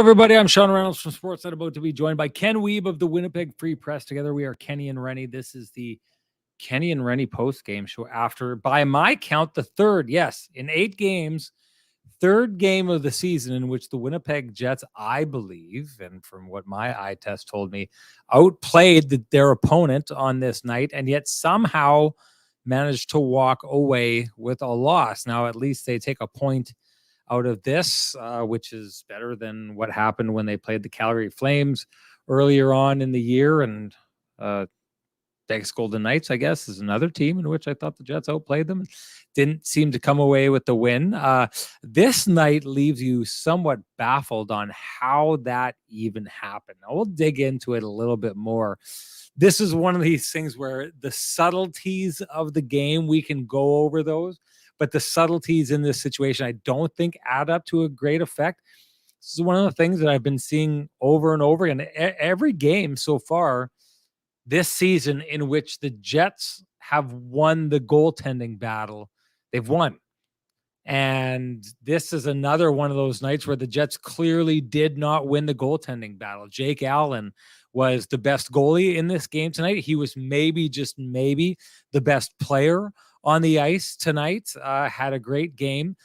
everybody. I'm Sean Reynolds from Sportsnet, about to be joined by Ken Wiebe of the Winnipeg Free Press. Together we are Kenny and Renny. This is the Kenny and Renny post-game show after, by my count, the third, yes, in 8 games, third game of the season in which the Winnipeg Jets, I believe, and from what my eye test told me, outplayed their opponent on this night and yet somehow managed to walk away with a loss. Now, at least they take a point out of this, which is better than what happened when they played the Calgary Flames earlier on in the year. And Vegas Golden Knights, I guess, is another team in which I thought the Jets outplayed them. Didn't seem to come away with the win. This night leaves you somewhat baffled on how that even happened. Now, we'll dig into it a little bit more. This is one of these things where the subtleties of the game, we can go over those. But the subtleties in this situation, I don't think add up to a great effect. This is one of the things that I've been seeing over and over again. Every game so far this season in which the Jets have won the goaltending battle, they've won. And this is another one of those nights where the Jets clearly did not win the goaltending battle. Jake Allen was the best goalie in this game tonight. He was maybe, just maybe, the best player on the ice tonight. Had a great game.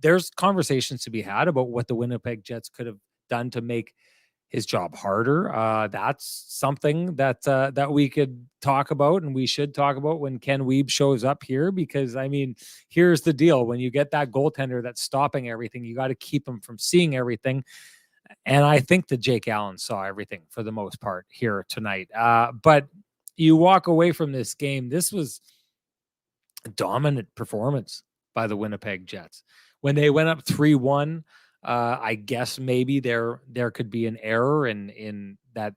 There's conversations to be had about what the Winnipeg Jets could have done to make his job harder. That's something that we could talk about, and we should talk about when Ken Wiebe shows up here, because, I mean, here's the deal. When you get that goaltender that's stopping everything, you got to keep him from seeing everything. And I think that Jake Allen saw everything for the most part here tonight. But you walk away from this game. This was a dominant performance by the Winnipeg Jets. When they went up 3-1, I guess maybe there could be an error in that,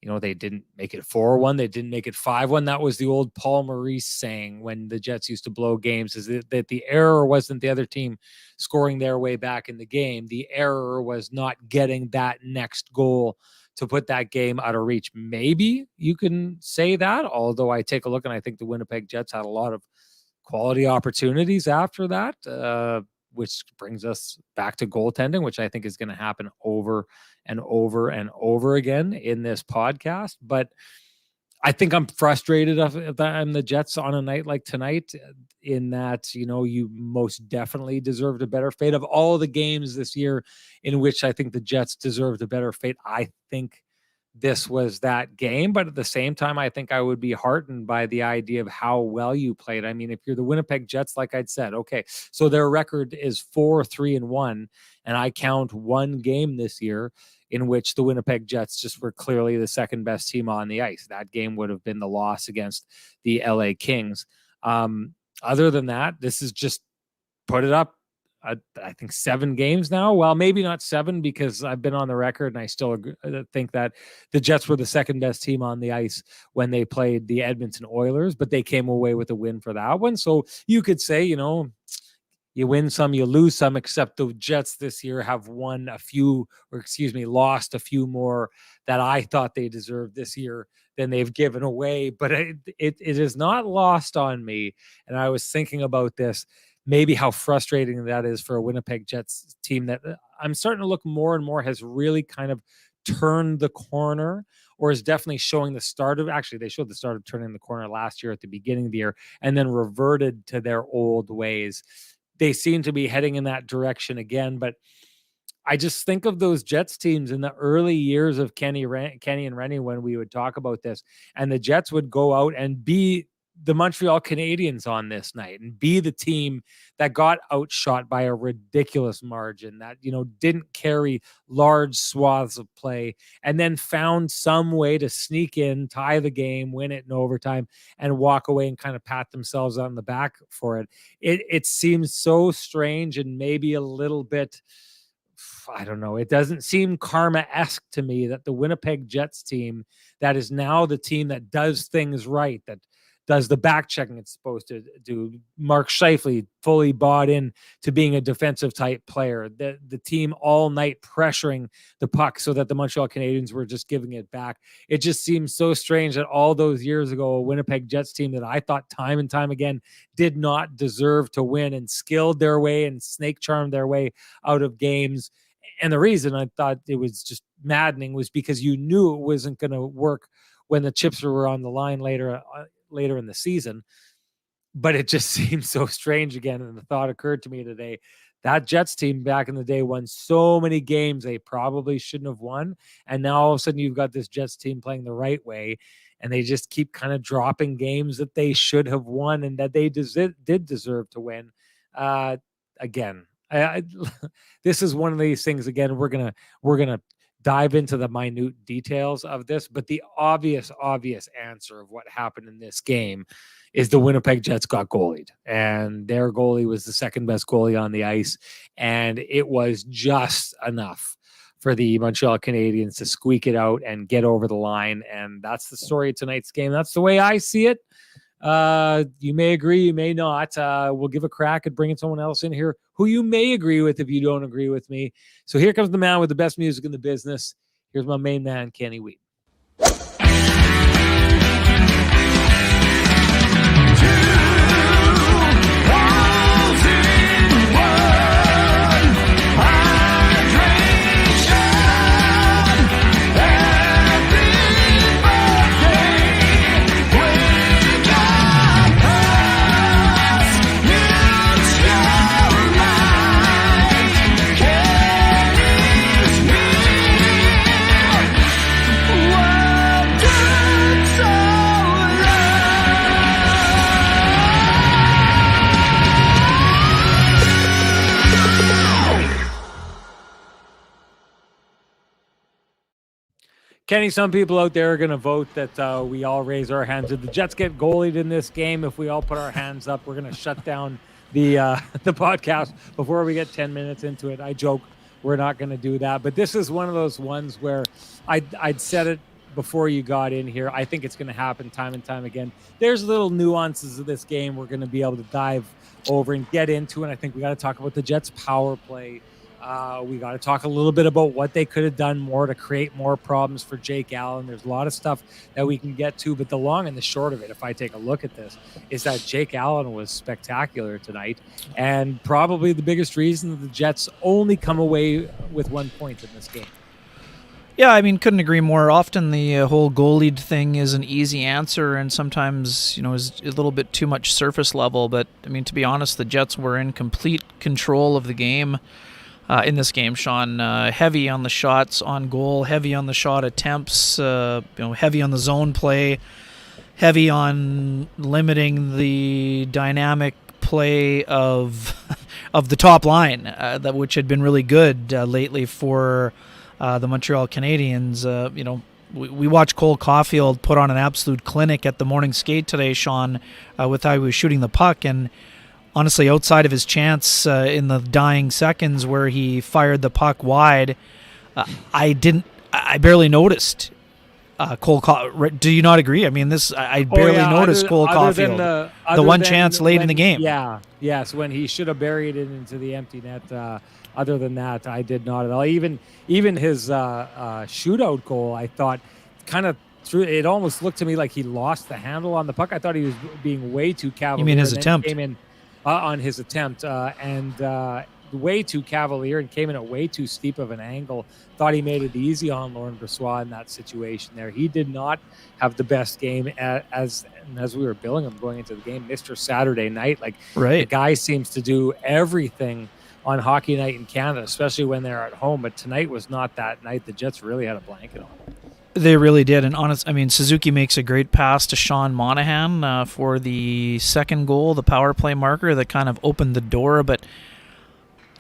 they didn't make it 4-1. They didn't make it 5-1. That was the old Paul Maurice saying when the Jets used to blow games, is that the error wasn't the other team scoring their way back in the game. The error was not getting that next goal to put that game out of reach. Maybe you can say that, although I take a look and I think the Winnipeg Jets had a lot of quality opportunities after that, which brings us back to goaltending, which I think is going to happen over and over and over again in this podcast. But I think I'm frustrated if I'm the Jets on a night like tonight, in that, you most definitely deserved a better fate. Of all the games this year in which I think the Jets deserved a better fate, I think this was that game. But at the same time, I think I would be heartened by the idea of how well you played. I mean, if you're the Winnipeg Jets, like I'd said, okay, so their record is 4-3-1, and I count one game this year in which the Winnipeg Jets just were clearly the second best team on the ice. That game would have been the loss against the LA Kings. Other than that, this is just put it up. I think 7 games now. Well, maybe not 7, because I've been on the record and I still think that the Jets were the second best team on the ice when they played the Edmonton Oilers, but they came away with a win for that one. So you could say, you win some, you lose some, except the Jets this year have lost a few more that I thought they deserved this year than they've given away. But it is not lost on me. And I was thinking about this, maybe how frustrating that is for a Winnipeg Jets team that I'm starting to look more and more has really kind of turned the corner, or is definitely showing the start of, actually they showed the start of turning the corner last year at the beginning of the year, and then reverted to their old ways. They seem to be heading in that direction again. But I just think of those Jets teams in the early years of Kenny and Renny, when we would talk about this, and the Jets would go out and be the Montreal Canadiens on this night and be the team that got outshot by a ridiculous margin, that, didn't carry large swaths of play, and then found some way to sneak in, tie the game, win it in overtime, and walk away and kind of pat themselves on the back for it. It seems so strange and maybe a little bit, I don't know, it doesn't seem karma-esque to me that the Winnipeg Jets team, that is now the team that does things right, that does the back checking it's supposed to do. Mark Scheifele fully bought in to being a defensive type player. The team all night pressuring the puck so that the Montreal Canadiens were just giving it back. It just seems so strange that all those years ago, a Winnipeg Jets team that I thought time and time again did not deserve to win and skilled their way and snake charmed their way out of games, And the reason I thought it was just maddening was because you knew it wasn't going to work when the chips were on the line later in the season. But it just seems so strange again. And the thought occurred to me today, that Jets team back in the day won so many games they probably shouldn't have won. And now all of a sudden you've got this Jets team playing the right way, and they just keep kind of dropping games that they should have won and that they did deserve to win. Again, this is one of these things. Again, we're gonna dive into the minute details of this, but the obvious answer of what happened in this game is the Winnipeg Jets got goalied, and their goalie was the second best goalie on the ice, and it was just enough for the Montreal Canadiens to squeak it out and get over the line. And that's the story of tonight's game. That's the way I see it. You may agree, you may not. We'll give a crack at bringing someone else in here who you may agree with if you don't agree with me. So here comes the man with the best music in the business. Here's my main man, Kenny Weed. Kenny, some people out there are going to vote that we all raise our hands. If the Jets get goalied in this game, if we all put our hands up, we're going to shut down the podcast before we get 10 minutes into it. I joke, we're not going to do that. But this is one of those ones where I'd said it before you got in here. I think it's going to happen time and time again. There's little nuances of this game we're going to be able to dive over and get into. And I think we got to talk about the Jets' power play. We got to talk a little bit about what they could have done more to create more problems for Jake Allen. There's a lot of stuff that we can get to, but the long and the short of it, if I take a look at this, is that Jake Allen was spectacular tonight, and probably the biggest reason that the Jets only come away with 1 point in this game. Yeah, I mean, couldn't agree more. Often the whole goalied thing is an easy answer, and sometimes, is a little bit too much surface level. But, I mean, to be honest, the Jets were in complete control of the game. In this game, Sean, heavy on the shots on goal, heavy on the shot attempts, heavy on the zone play, heavy on limiting the dynamic play of the top line, which had been really good lately for the Montreal Canadiens. We watched Cole Caulfield put on an absolute clinic at the morning skate today, Sean, with how he was shooting the puck, and honestly, outside of his chance in the dying seconds where he fired the puck wide, I barely noticed Cole Caulfield. Do you not agree? I mean, I barely noticed Cole Caulfield. The one chance late in the game. Yes, when he should have buried it into the empty net. Other than that, I did not at all. Even his shootout goal, I thought kind of through. It almost looked to me like he lost the handle on the puck. I thought he was being way too cavalier. You mean his attempt? Came in on his attempt and way too cavalier and came in at way too steep of an angle. Thought he made it easy on Laurent Brossoit in that situation there. He did not have the best game as we were billing him going into the game, Mr. Saturday Night. Like, right. The guy seems to do everything on Hockey Night in Canada, especially when they're at home. But tonight was not that night. The Jets really had a blanket on him. They really did. And Suzuki makes a great pass to Sean Monahan for the second goal, the power play marker that kind of opened the door. But,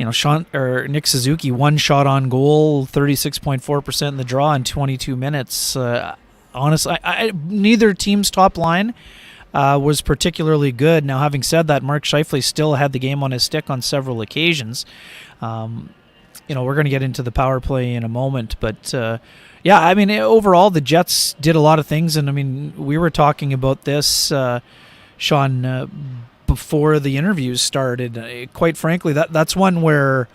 Nick Suzuki, one shot on goal, 36.4% in the draw in 22 minutes. Honestly, neither team's top line was particularly good. Now, having said that, Mark Scheifele still had the game on his stick on several occasions. We're going to get into the power play in a moment, but overall, the Jets did a lot of things, and we were talking about this, Sean, before the interviews started. Quite frankly, that's one where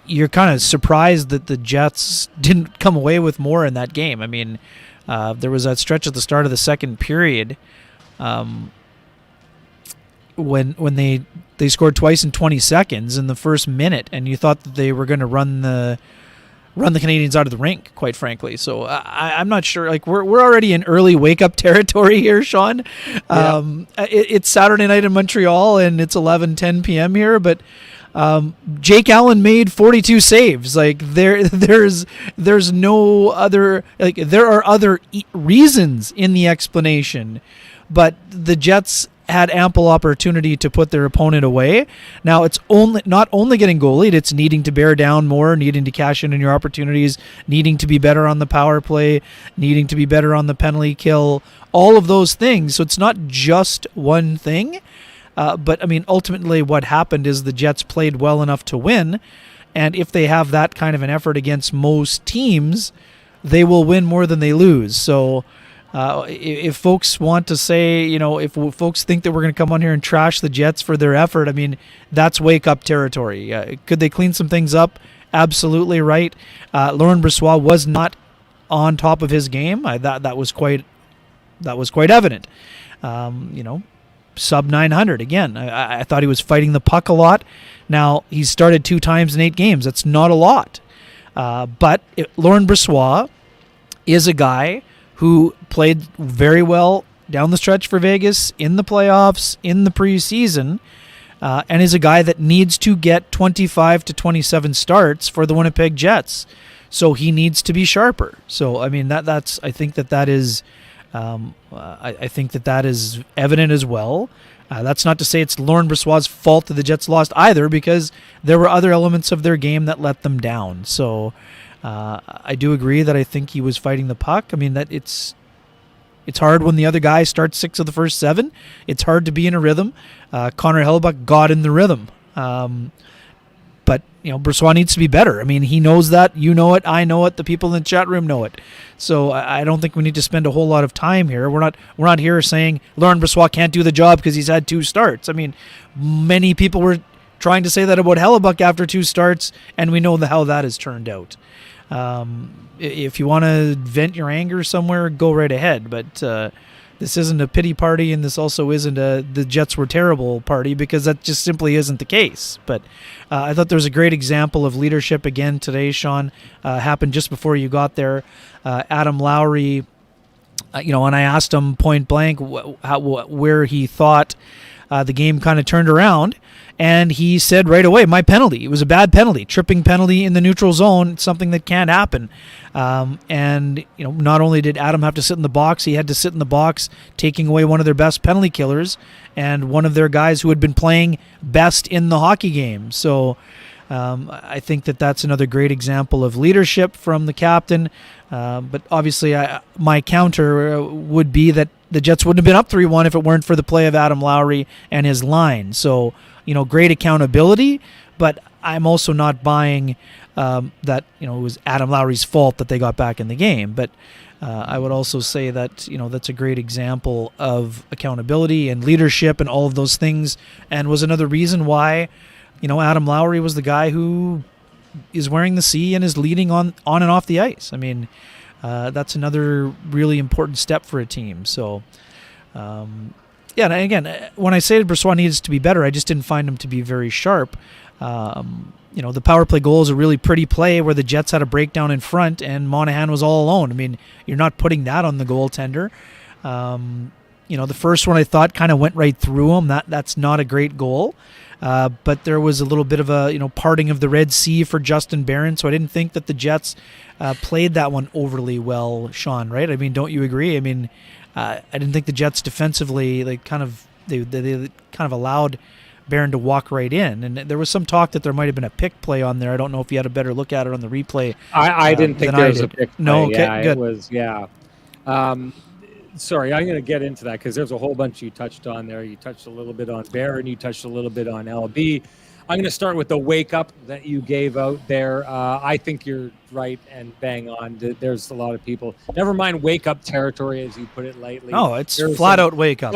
you're kind of surprised that the Jets didn't come away with more in that game. There was that stretch at the start of the second period. when they scored twice in 20 seconds in the first minute, and you thought that they were going to run the Canadiens out of the rink, quite frankly. So I'm not sure. Like we're already in early wake up territory here, Sean. It's Saturday night in Montreal and it's 11:10 p.m. here, but Jake Allen made 42 saves. Like there's no other, like there are other reasons in the explanation, but the Jets had ample opportunity to put their opponent away. Now it's not only getting goalied, it's needing to bear down more, needing to cash in on your opportunities, needing to be better on the power play, needing to be better on the penalty kill, all of those things. So it's not just one thing. But I mean, ultimately what happened is the Jets played well enough to win. And if they have that kind of an effort against most teams, they will win more than they lose. So if folks want to say, if folks think that we're going to come on here and trash the Jets for their effort, I mean, that's wake up territory. Could they clean some things up? Absolutely right. Laurent Brossoit was not on top of his game. That was quite evident. Sub 900 again. I thought he was fighting the puck a lot. Now he's started 2 times in 8 games. That's not a lot. But Laurent Brossoit is a guy who played very well down the stretch for Vegas in the playoffs, in the preseason, and is a guy that needs to get 25 to 27 starts for the Winnipeg Jets. So he needs to be sharper. So I mean that's I think that is I think that is evident as well. That's not to say it's Laurent Brossoit's fault that the Jets lost either, because there were other elements of their game that let them down. So I do agree that I think he was fighting the puck. I mean, that it's hard when the other guy starts 6 of the first 7. It's hard to be in a rhythm. Connor Hellebuyck got in the rhythm. But Brossoit needs to be better. I mean, he knows that. You know it. I know it. The people in the chat room know it. So I don't think we need to spend a whole lot of time here. We're not here saying Laurent Brossoit can't do the job because he's had 2 starts. I mean, many people were trying to say that about Hellebuyck after 2 starts, and we know how that has turned out. If you want to vent your anger somewhere, go right ahead. But this isn't a pity party, and this also isn't the Jets were terrible party, because that just simply isn't the case. But I thought there was a great example of leadership again today, Sean. Happened just before you got there. Adam Lowry, and I asked him point blank where he thought the game kind of turned around. And he said right away, my penalty. It was a bad penalty, tripping penalty in the neutral zone. It's something that can't happen. And not only did Adam have to sit in the box, he had to sit in the box taking away one of their best penalty killers and one of their guys who had been playing best in the hockey game. So I think that's another great example of leadership from the captain. But obviously, my counter would be that the Jets wouldn't have been up 3-1 if it weren't for the play of Adam Lowry and his line. So, great accountability, but I'm also not buying that, it was Adam Lowry's fault that they got back in the game. But I would also say that, that's a great example of accountability and leadership and all of those things, and was another reason why, Adam Lowry was the guy who is wearing the C and is leading on and off the ice. I mean, that's another really important step for a team. So, yeah, and again, when I say Brossoit needs to be better, I just didn't find him to be very sharp. The power play goal is a really pretty play where the Jets had a breakdown in front and Monahan was all alone. I mean, you're not putting that on the goaltender. The first one I thought kind of went right through him. That's not a great goal. But there was a little bit of a parting of the Red Sea for Justin Barron, so I didn't think that the Jets played that one overly well, Sean. Right? I mean, don't you agree? I mean, I didn't think the Jets defensively they kind of allowed Barron to walk right in, and there was some talk that there might have been a pick play on there. I don't know if you had a better look at it on the replay. I didn't think there was a pick play. No, okay, good. It was sorry, I'm going to get into that because there's a whole bunch you touched on there. You touched a little bit on Barron. You touched a little bit on LB. I'm going to start with the wake up that you gave out there. I think you're right and bang on. There's a lot of people. Never mind wake up territory, as you put it lightly. Oh, it's flat out wake up.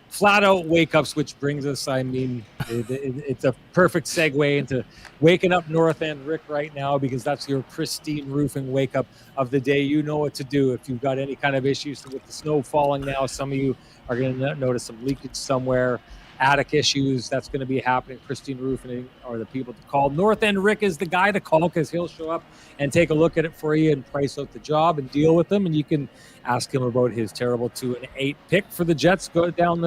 Flat out wake ups, which brings us, I mean, it's a perfect segue into waking up North End Rick right now, because that's your pristine roofing wake up of the day. You know what to do if you've got any kind of issues with the snow falling now. Some of you are going to notice some leakage somewhere. attic issues, that's going to be happening. Christine Roofing are the people to call. North End Rick is the guy to call because he'll show up and take a look at it for you and price out the job and deal with them. And you can ask him about his terrible 2-8 pick for the Jets go down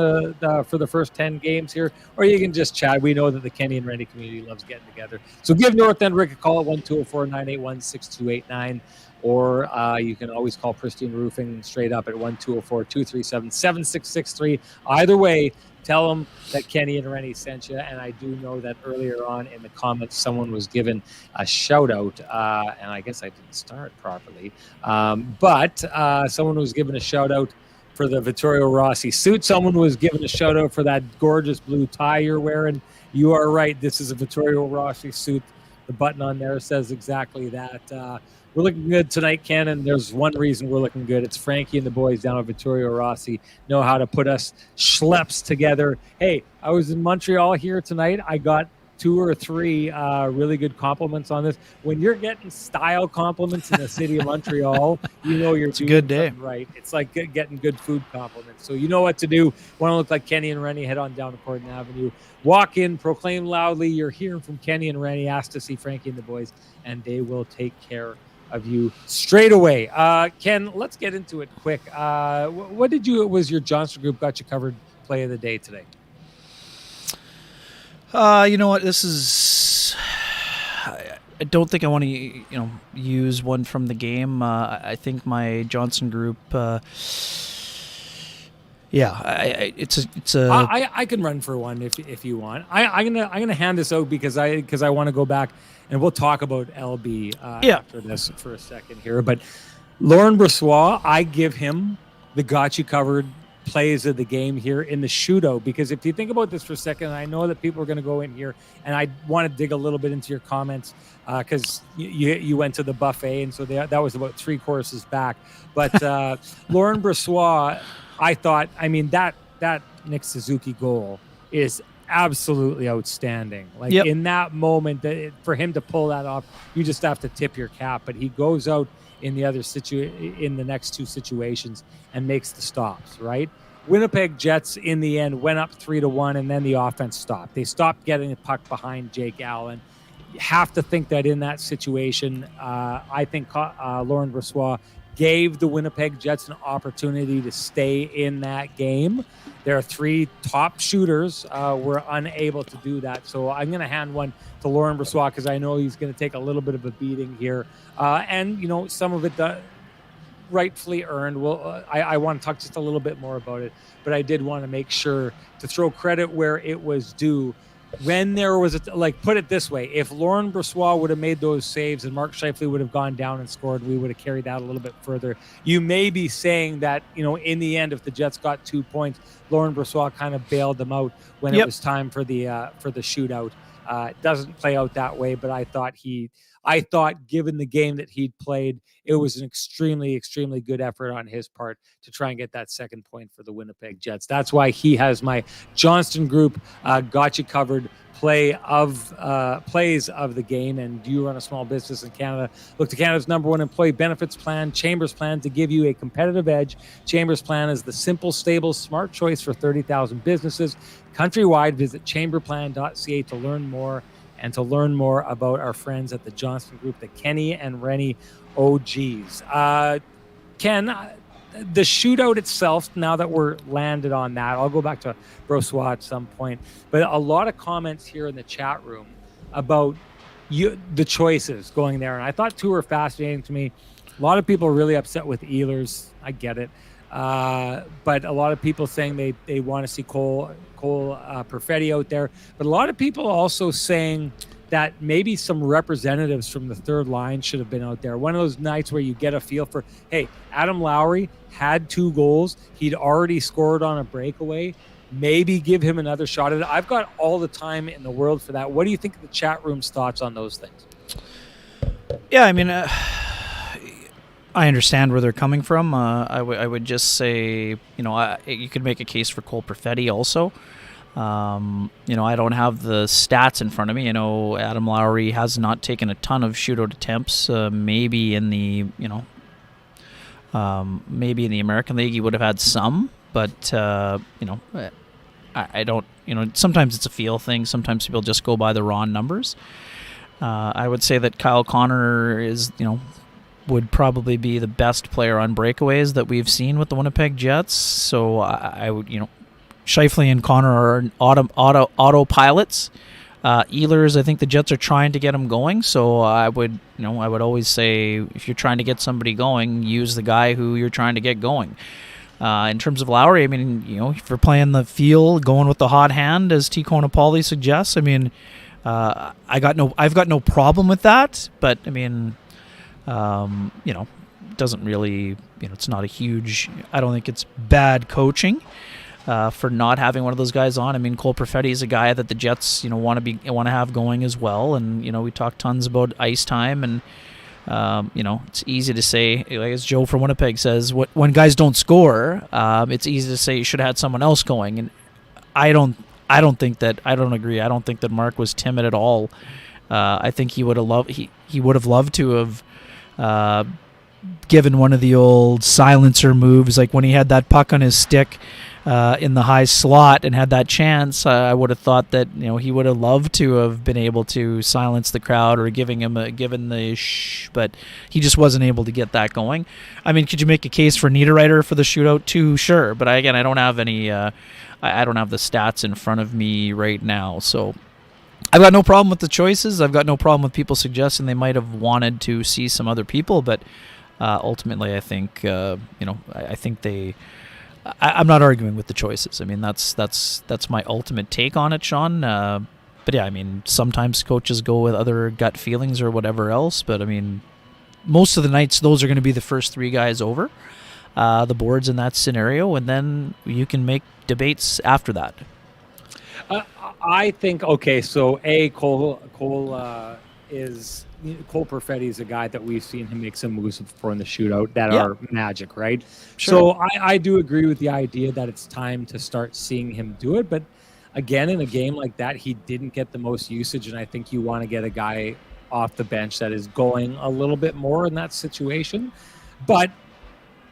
for the first 10 games here, or you can just chat. We know that the Kenny and Renny community loves getting together. So give North End Rick a call at 1-204-981-6289. Or you can always call Pristine Roofing straight up at 1-204-237-7663. Either way, tell them that Kenny and Renny sent you. And I do know that earlier on in the comments, someone was given a shout out, and I guess I didn't start properly. But someone was given a shout out for the Vittorio Rossi suit. Someone was given a shout out for that gorgeous blue tie you're wearing. You are right. This is a Vittorio Rossi suit. The button on there says exactly that. We're looking good tonight, Ken, and there's one reason we're looking good. It's Frankie and the boys down at Vittorio Rossi know how to put us schleps together. Hey, I was in Montreal here tonight. I got 2 or 3 really good compliments on this. When you're getting style compliments in the city of Montreal, you know you're doing a good day. Right. It's like getting good food compliments. So you know what to do. Want to look like Kenny and Renny, head on down to Corden Avenue. Walk in, proclaim loudly, you're hearing from Kenny and Renny. Ask to see Frankie and the boys, and they will take care of you straight away. Ken, let's get into it quick. What was your Johnston Group got you covered play of the day today? You know what? This is. I don't think I want to, use one from the game. I think my Johnston Group. It's a. I can run for one if you want. I'm gonna hand this out because I want to go back and we'll talk about LB after this for a second here. But Lauren Brossois, I give him the got you covered plays of the game here in the shootout, because if you think about this for a second, I know that people are going to go in here, and I want to dig a little bit into your comments because you went to the buffet, and so that was about 3 courses back. But Lauren Brossois, I thought, that Nick Suzuki goal is absolutely outstanding. Like in that moment, for him to pull that off, you just have to tip your cap. But he goes out in the next 2 situations and makes the stops, right? Winnipeg Jets in the end went up 3-1, and then the offense stopped. They stopped getting the puck behind Jake Allen. You have to think that in that situation, I think Lauren Brossois gave the Winnipeg Jets an opportunity to stay in that game. Their 3 top shooters were unable to do that. So I'm going to hand one to Lauren Brossois because I know he's going to take a little bit of a beating here. And, some of it rightfully earned. Well, I want to talk just a little bit more about it, but I did want to make sure to throw credit where it was due. When there was put it this way, if Lauren Brossois would have made those saves and Mark Scheifele would have gone down and scored, we would have carried that a little bit further. You may be saying that, in the end, if the Jets got 2 points, Lauren Brossois kind of bailed them out when it was time for the shootout. It doesn't play out that way, but I thought given the game that he'd played, it was an extremely, extremely good effort on his part to try and get that second point for the Winnipeg Jets. That's why he has my Johnston Group got you covered plays of the game. And do you run a small business in Canada? Look to Canada's #1 employee benefits plan, Chambers Plan, to give you a competitive edge. Chambers Plan is the simple, stable, smart choice for 30,000 businesses countrywide. Visit chamberplan.ca to learn more. And to learn more about our friends at the Johnston Group, the Kenny and Renny OGs. Ken, the shootout itself, now that we're landed on that, I'll go back to Brossois at some point, but a lot of comments here in the chat room about the choices going there. And I thought 2 were fascinating to me. A lot of people are really upset with Ehlers. I get it. But a lot of people saying they want to see Cole Perfetti out there. But a lot of people also saying that maybe some representatives from the third line should have been out there. One of those nights where you get a feel for, hey, Adam Lowry had 2 goals. He'd already scored on a breakaway. Maybe give him another shot at it. I've got all the time in the world for that. What do you think of the chat room's thoughts on those things? Yeah, I understand where they're coming from. I would just say, you could make a case for Cole Perfetti also. I don't have the stats in front of me. Adam Lowry has not taken a ton of shootout attempts. Maybe in the American League he would have had some, but I don't, sometimes it's a feel thing. Sometimes people just go by the raw numbers. I would say that Kyle Connor is, would probably be the best player on breakaways that we've seen with the Winnipeg Jets. So I would, Scheifele and Connor are auto pilots. Ehlers, I think the Jets are trying to get him going. So I would always say if you're trying to get somebody going, use the guy who you're trying to get going. In terms of Lowry, I mean, if you're playing the feel, going with the hot hand, as T. Konopoli suggests, I mean, I've got no problem with that. But I mean, doesn't really, it's not a huge. I don't think it's bad coaching for not having one of those guys on. I mean, Cole Perfetti is a guy that the Jets, want to have going as well. And we talk tons about ice time and. It's easy to say, like as Joe from Winnipeg says, when guys don't score, it's easy to say you should have had someone else going. And I don't agree. I don't think that Mark was timid at all. I think he would have loved to have given one of the old silencer moves, like when he had that puck on his stick in the high slot and had that chance. I would have thought that he would have loved to have been able to silence the crowd or given the shh, but he just wasn't able to get that going. I mean, could you make a case for Niederreiter for the shootout too? Sure, but I don't have any. I don't have the stats in front of me right now, so. I've got no problem with the choices. I've got no problem with people suggesting they might have wanted to see some other people, but ultimately, I think I think they. I'm not arguing with the choices. I mean, that's my ultimate take on it, Sean. But yeah, I mean, sometimes coaches go with other gut feelings or whatever else. But I mean, most of the nights, those are going to be the first three guys over the boards in that scenario, and then you can make debates after that. I think so Cole Perfetti is a guy that we've seen him make some moves before in the shootout that are magic, right? Sure. So I do agree with the idea that it's time to start seeing him do it. But again, in a game like that, he didn't get the most usage, and I think you want to get a guy off the bench that is going a little bit more in that situation. But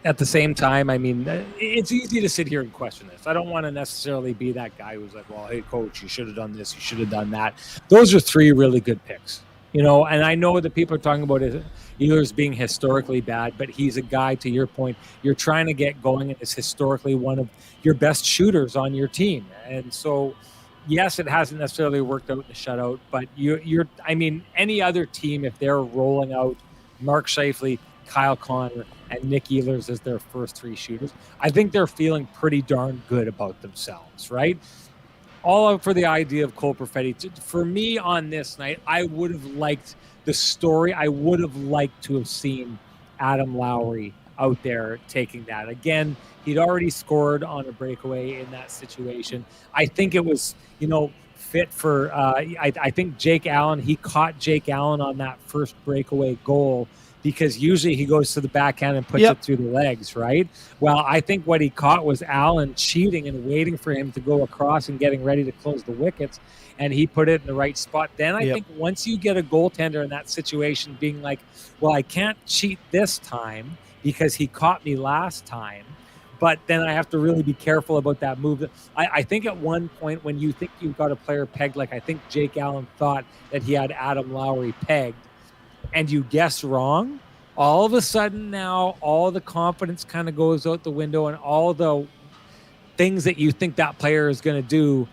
at the same time, I mean, it's easy to sit here and question this. I don't want to necessarily be that guy who's like, well, hey, coach, you should have done this, you should have done that. Those are three really good picks. And I know that people are talking about Ehlers being historically bad, but he's a guy, to your point, you're trying to get going and is historically one of your best shooters on your team. And so, yes, it hasn't necessarily worked out in the shutout, but I mean, any other team, if they're rolling out Mark Scheifele, Kyle Connor, and Nick Ehlers as their first three shooters, I think they're feeling pretty darn good about themselves, right? All out for the idea of Cole Perfetti. For me on this night, I would have liked the story. I would have liked to have seen Adam Lowry out there taking that. Again, he'd already scored on a breakaway in that situation. I think it was, fit for, I think Jake Allen, he caught Jake Allen on that first breakaway goal, because usually he goes to the backhand and puts it through the legs, right? Well, I think what he caught was Allen cheating and waiting for him to go across and getting ready to close the wickets, and he put it in the right spot. Then I think once you get a goaltender in that situation being like, well, I can't cheat this time because he caught me last time, but then I have to really be careful about that move. I think at one point when you think you've got a player pegged, like I think Jake Allen thought that he had Adam Lowry pegged, and you guess wrong, all of a sudden now all the confidence kind of goes out the window, and all the things that you think that player is going to do,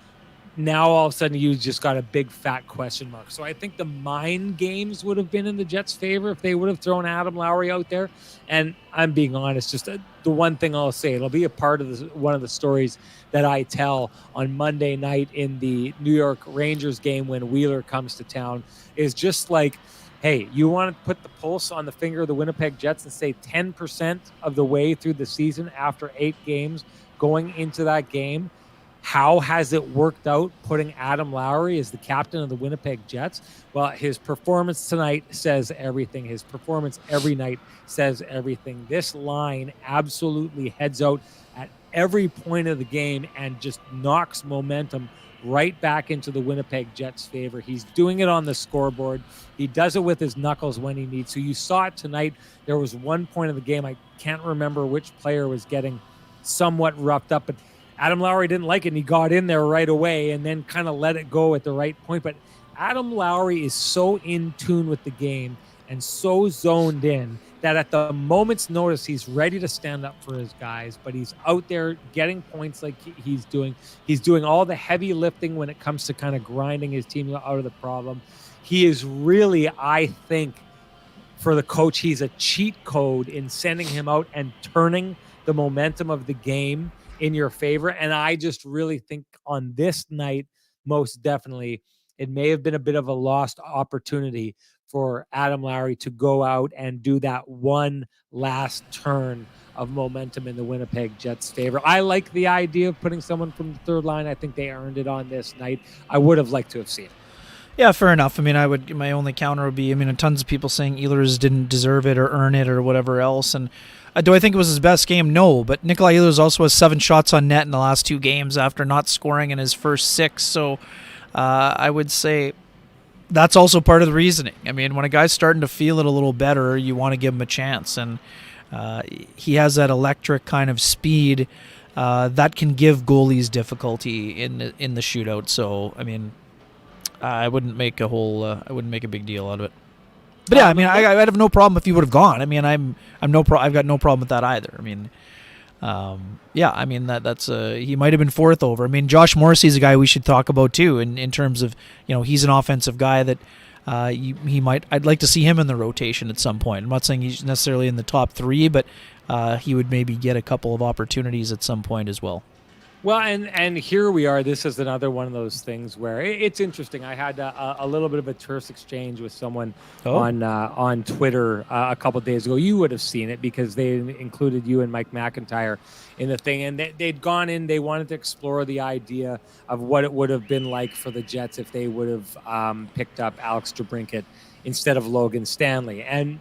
now all of a sudden you just got a big fat question mark. So I think the mind games would have been in the Jets' favor if they would have thrown Adam Lowry out there. And I'm being honest, just the one thing I'll say, it'll be a part of one of the stories that I tell on Monday night in the New York Rangers game when Wheeler comes to town, is just like, hey, you want to put the pulse on the finger of the Winnipeg Jets and say 10% of the way through the season after 8 games going into that game, how has it worked out putting Adam Lowry as the captain of the Winnipeg Jets? Well, his performance tonight says everything. His performance every night says everything. This line absolutely heads out at every point of the game and just knocks momentum right back into the Winnipeg Jets' favor. He's doing it on the scoreboard. He does it with his knuckles when he needs to. You saw it tonight. There was one point of the game, I can't remember which player was getting somewhat roughed up, but Adam Lowry didn't like it, and he got in there right away and then kind of let it go at the right point. But Adam Lowry is so in tune with the game and so zoned in that at the moment's notice, he's ready to stand up for his guys, but he's out there getting points like he's doing. He's doing all the heavy lifting when it comes to kind of grinding his team out of the problem. He is really, I think, for the coach, he's a cheat code in sending him out and turning the momentum of the game in your favor. And I just really think on this night, most definitely, it may have been a bit of a lost opportunity for Adam Lowry to go out and do that one last turn of momentum in the Winnipeg Jets' favor. I like the idea of putting someone from the third line. I think they earned it on this night. I would have liked to have seen it. Yeah, fair enough. I mean, my only counter would be, I mean, tons of people saying Ehlers didn't deserve it or earn it or whatever else. And do I think it was his best game? No, but Nikolai Ehlers also has 7 shots on net in the last 2 games after not scoring in his first 6. So I would say that's also part of the reasoning. I mean, when a guy's starting to feel it a little better, you want to give him a chance. And he has that electric kind of speed that can give goalies difficulty in the shootout. So, I mean, I wouldn't make a big deal out of it. But yeah, I mean, I'd have no problem if he would have gone. I mean, I've got no problem with that either. I mean, yeah, I mean that's he might have been fourth over. I mean, Josh Morrissey's a guy we should talk about too, in terms of, you know, he's an offensive guy that I'd like to see him in the rotation at some point. I'm not saying he's necessarily in the top 3, but he would maybe get a couple of opportunities at some point as well. Well, and here we are. This is another one of those things where it's interesting. I had a little bit of a terse exchange with someone on Twitter a couple of days ago. You would have seen it because they included you and Mike McIntyre in the thing. And they'd gone in. They wanted to explore the idea of what it would have been like for the Jets if they would have picked up Alex DeBrincat instead of Logan Stanley. And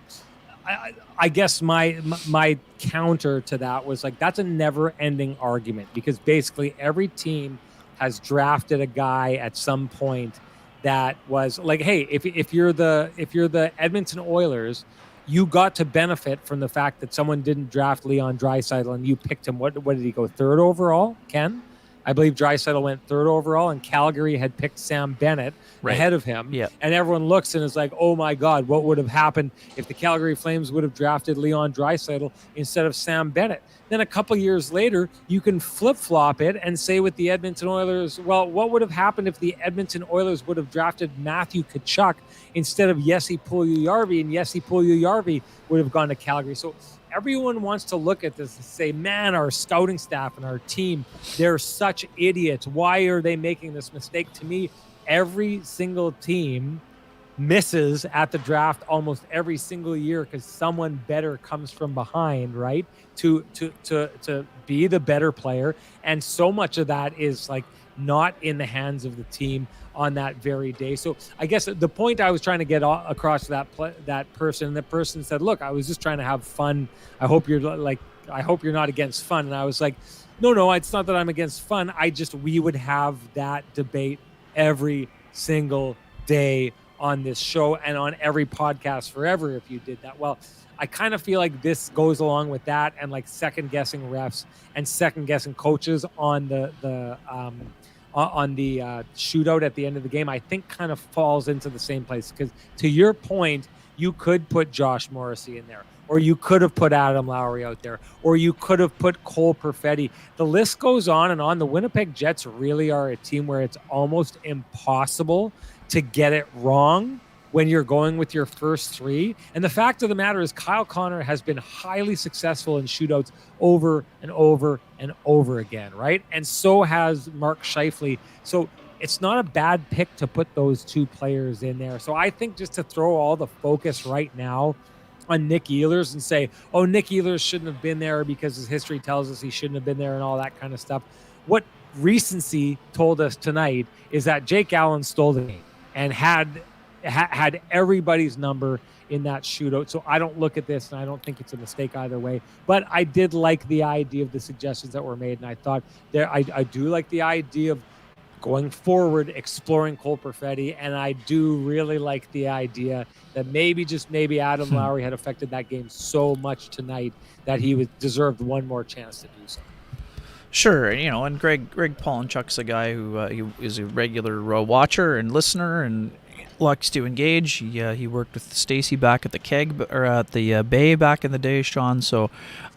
I guess my counter to that was like, that's a never-ending argument, because basically every team has drafted a guy at some point that was like, hey, if you're the Edmonton Oilers, you got to benefit from the fact that someone didn't draft Leon Draisaitl and you picked him. What did he go, 3rd overall, Ken? I believe Draisaitl went 3rd overall, and Calgary had picked Sam Bennett ahead of him. Yep. And everyone looks and is like, oh my God, what would have happened if the Calgary Flames would have drafted Leon Draisaitl instead of Sam Bennett? Then a couple years later, you can flip-flop it and say with the Edmonton Oilers, well, what would have happened if the Edmonton Oilers would have drafted Matthew Tkachuk instead of Jesse Puljujärvi, and Jesse Puljujärvi would have gone to Calgary? So everyone wants to look at this and say, man, our scouting staff and our team, they're such idiots. Why are they making this mistake? To me, every single team misses at the draft almost every single year because someone better comes from behind, right? To be the better player. And so much of that is like not in the hands of the team on that very day. So I guess the point I was trying to get across to that person, the person said, look, I was just trying to have fun. I hope you're not against fun. And I was like, no, it's not that I'm against fun. We would have that debate every single day on this show and on every podcast forever if you did that. Well, I kind of feel like this goes along with that, and like second guessing refs and second guessing coaches on the shootout at the end of the game, I think kind of falls into the same place. Because to your point, you could put Josh Morrissey in there, or you could have put Adam Lowry out there, or you could have put Cole Perfetti. The list goes on and on. The Winnipeg Jets really are a team where it's almost impossible to get it wrong when you're going with your first 3. And the fact of the matter is Kyle Connor has been highly successful in shootouts over and over and over again, right? And so has Mark Scheifele. So it's not a bad pick to put those 2 players in there. So I think just to throw all the focus right now on Nick Ehlers and say, oh, Nick Ehlers shouldn't have been there because his history tells us he shouldn't have been there and all that kind of stuff. What recency told us tonight is that Jake Allen stole the game and had everybody's number in that shootout. So I don't look at this and I don't think it's a mistake either way. But I did like the idea of the suggestions that were made, and I thought I do like the idea of going forward exploring Cole Perfetti, and I do really like the idea that maybe Adam Lowry had affected that game so much tonight that he deserved one more chance to do so. Sure, and Greg Polonchuk's a guy who he is a regular watcher and listener and likes to engage. He worked with Stacy back at the Keg or at the Bay back in the day, Sean. So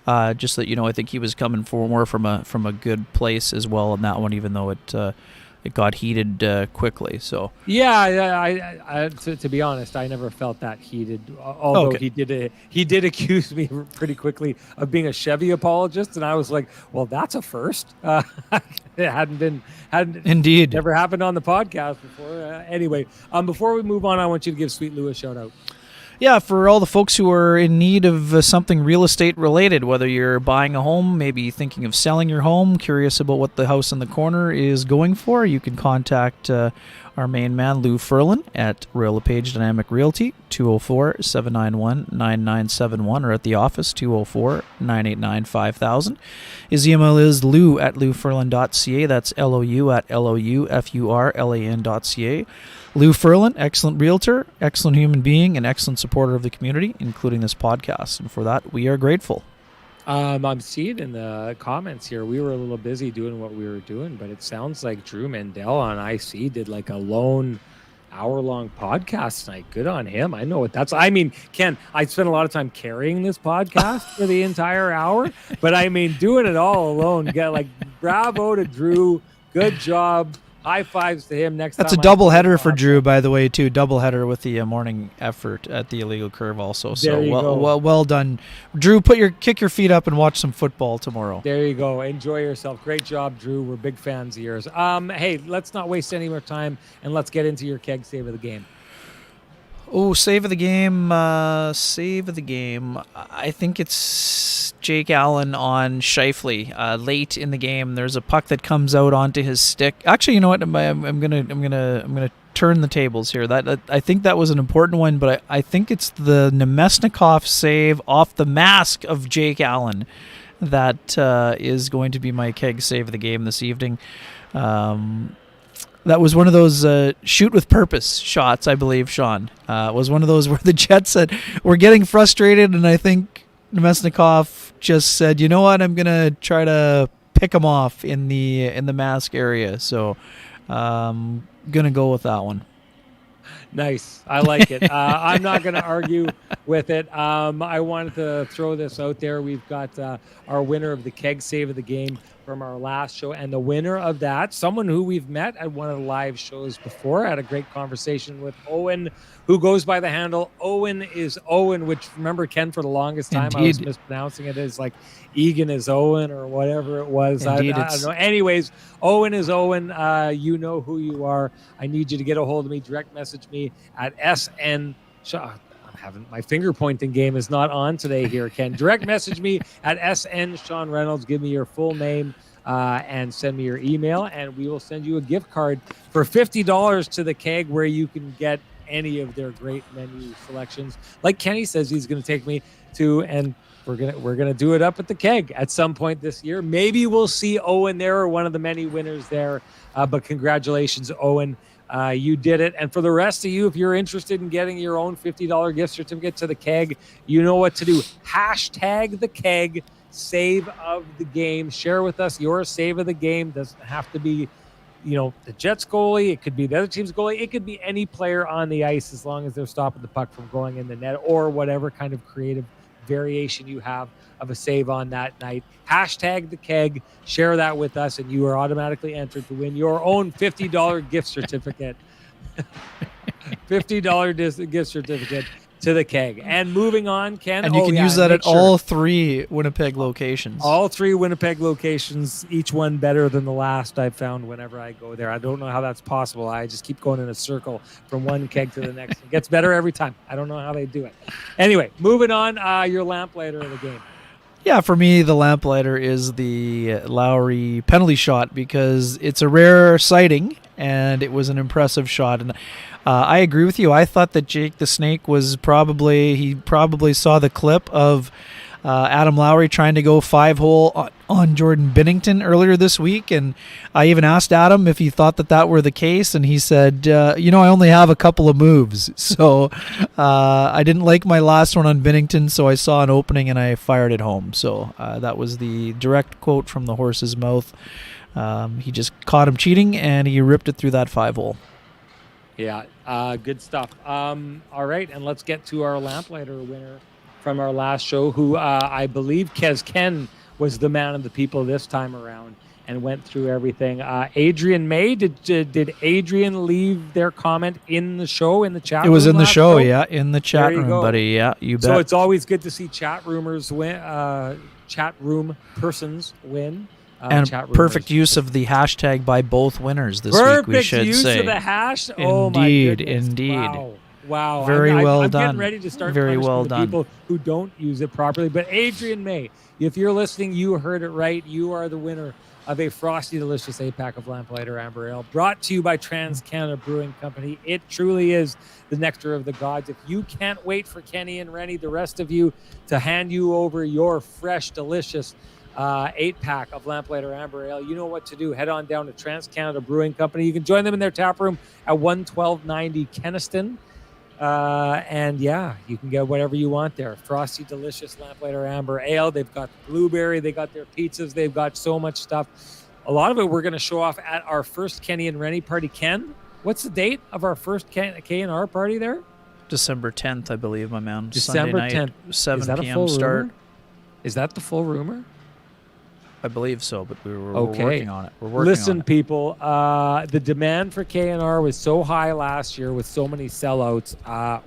just that I think he was coming for more from a good place as well in that one, even though it got heated quickly. So I to be honest, I never felt that heated. Although he did accuse me pretty quickly of being a Chevy apologist, and I was like, well, that's a first. It hadn't indeed never happened on the podcast before. Anyway, before we move on, I want you to give Sweet Lou a shout out. Yeah, for all the folks who are in need of something real estate related, whether you're buying a home, maybe thinking of selling your home, curious about what the house in the corner is going for, you can contact our main man, Lou Furlan, at Royal LePage Dynamic Realty, 204-791-9971, or at the office, 204-989-5000. His email is lou@loufurlan.ca. That's LOU@LOUFURLAN.ca. Lou Furlan, excellent realtor, excellent human being, and excellent supporter of the community, including this podcast. And for that, we are grateful. I'm seeing in the comments here, we were a little busy doing what we were doing, but it sounds like Drew Mandel on IC did like a lone hour-long podcast tonight. Good on him. I know what that's. I mean, Ken, I spent a lot of time carrying this podcast for the entire hour, but I mean, doing it all alone. Bravo to Drew. Good job. High fives to him next time. That's a double header for Drew, by the way, too. Double header with the morning effort at the illegal curve also. So well done. Drew, kick your feet up and watch some football tomorrow. There you go. Enjoy yourself. Great job, Drew. We're big fans of yours. Hey, let's not waste any more time and let's get into your keg save of the game. Oh, save of the game. I think it's Jake Allen on Scheifele. Late in the game, there's a puck that comes out onto his stick. Actually, you know what? I'm gonna turn the tables here. That I think that was an important one, but I think it's the Nemesnikov save off the mask of Jake Allen that is going to be my keg save of the game this evening. That was one of those shoot with purpose shots, I believe, Sean. Was one of those where the Jets were getting frustrated, and I think Nemesnikov just said, you know what, I'm going to try to pick him off in the mask area. So going to go with that one. Nice. I like it. I'm not going to argue with it. I wanted to throw this out there. We've got our winner of the keg save of the game from our last show, and the winner of that, someone who we've met at one of the live shows before. I had a great conversation with Owen, who goes by the handle Owen is Owen, which, remember, Ken, for the longest time I was mispronouncing it as like Egan is Owen or whatever it was. I don't know. Anyways, Owen is Owen. You know who you are. I need you to get a hold of me. Direct message me at SN. My finger pointing game is not on today here, Ken. Direct message me at SN Sean Reynolds. Give me your full name and send me your email, and we will send you a gift card for $50 to the Keg, where you can get any of their great menu selections. Like Kenny says, he's going to take me to, and we're gonna do it up at the Keg at some point this year. Maybe we'll see Owen there, or one of the many winners there. But congratulations, Owen. You did it. And for the rest of you, if you're interested in getting your own $50 gift certificate to the Keg, you know what to do. Hashtag the Keg, save of the game. Share with us your save of the game. Doesn't have to be, the Jets goalie. It could be the other team's goalie. It could be any player on the ice, as long as they're stopping the puck from going in the net, or whatever kind of creative variation you have of a save on that night. Hashtag the Keg, share that with us, and you are automatically entered to win your own $50 gift certificate. $50 gift certificate to the Keg. And moving on, Ken. And you can use that at all three Winnipeg locations. All three Winnipeg locations, each one better than the last, I've found whenever I go there. I don't know how that's possible. I just keep going in a circle from one Keg to the next. It gets better every time. I don't know how they do it. Anyway, moving on, your lamplighter of the game. Yeah, for me, the lamplighter is the Lowry penalty shot, because it's a rare sighting, and it was an impressive shot. And I agree with you. I thought that Jake the Snake was probably saw the clip of Adam Lowry trying to go 5-hole on Jordan Binnington earlier this week, and I even asked Adam if he thought that were the case, and he said, I only have a couple of moves, so I didn't like my last one on Binnington, so I saw an opening and I fired it home. So that was the direct quote from the horse's mouth. He just caught him cheating, and he ripped it through that 5-hole. Yeah, good stuff. All right, and let's get to our Lamplighter winner from our last show, who I believe Ken was the man of the people this time around and went through everything. Adrian May, did Adrian leave their comment in the show, in the chat room? It was in the show, yeah, in the chat room, go. buddy. Yeah, you bet. So it's always good to see chat roomers win, chat room persons win. And perfect use of the hashtag by both winners this week, we should say. Perfect use of the hash. Oh my goodness. Indeed. Wow. Very well I'm done. getting ready to start Very well the done. people who don't use it properly. But Adrian May, if you're listening, you heard it right. You are the winner of a frosty, delicious 8-pack of Lamplighter Amber Ale, brought to you by Trans-Canada Brewing Company. It truly is the nectar of the gods. If you can't wait for Kenny and Renny, the rest of you, to hand you over your fresh, delicious 8-pack of Lamplighter Amber Ale, you know what to do. Head on down to Trans-Canada Brewing Company. You can join them in their tap room at 11290 Kenniston. And yeah, you can get whatever you want there. Frosty, delicious Lamplighter Amber Ale. They've got blueberry. They got their pizzas. They've got so much stuff. A lot of it we're going to show off at our first Kenny and Renny party. Ken, what's the date of our first K&R party there? December 10th, I believe, my man. December 10th. 7 p.m. start. Rumor? Is that the full rumor? I believe so, but we're working on it. Listen, people, the demand for K&R was so high last year with so many sellouts.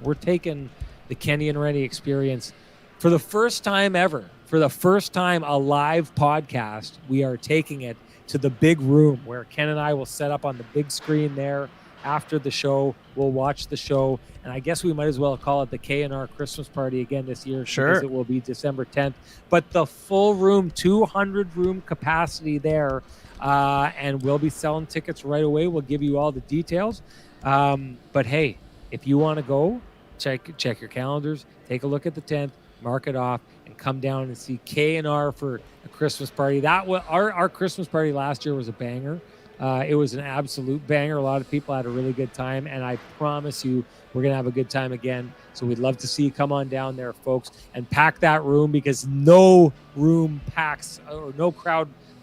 We're taking the Kenny and Renny experience for the first time ever. For the first time, a live podcast, we are taking it to the big room where Ken and I will set up on the big screen there. After the show, we'll watch the show, and I guess we might as well call it the K&R Christmas party again this year. Sure. Because it will be December 10th. But the full room, 200 room capacity there, and we'll be selling tickets right away. We'll give you all the details. But hey, if you want to go, check your calendars, take a look at the 10th, mark it off, and come down and see K&R for a Christmas party. That was our Christmas party last year was a banger. It was an absolute banger. A lot of people had a really good time, and I promise you we're going to have a good time again. So we'd love to see you come on down there, folks, and pack that room, because no crowd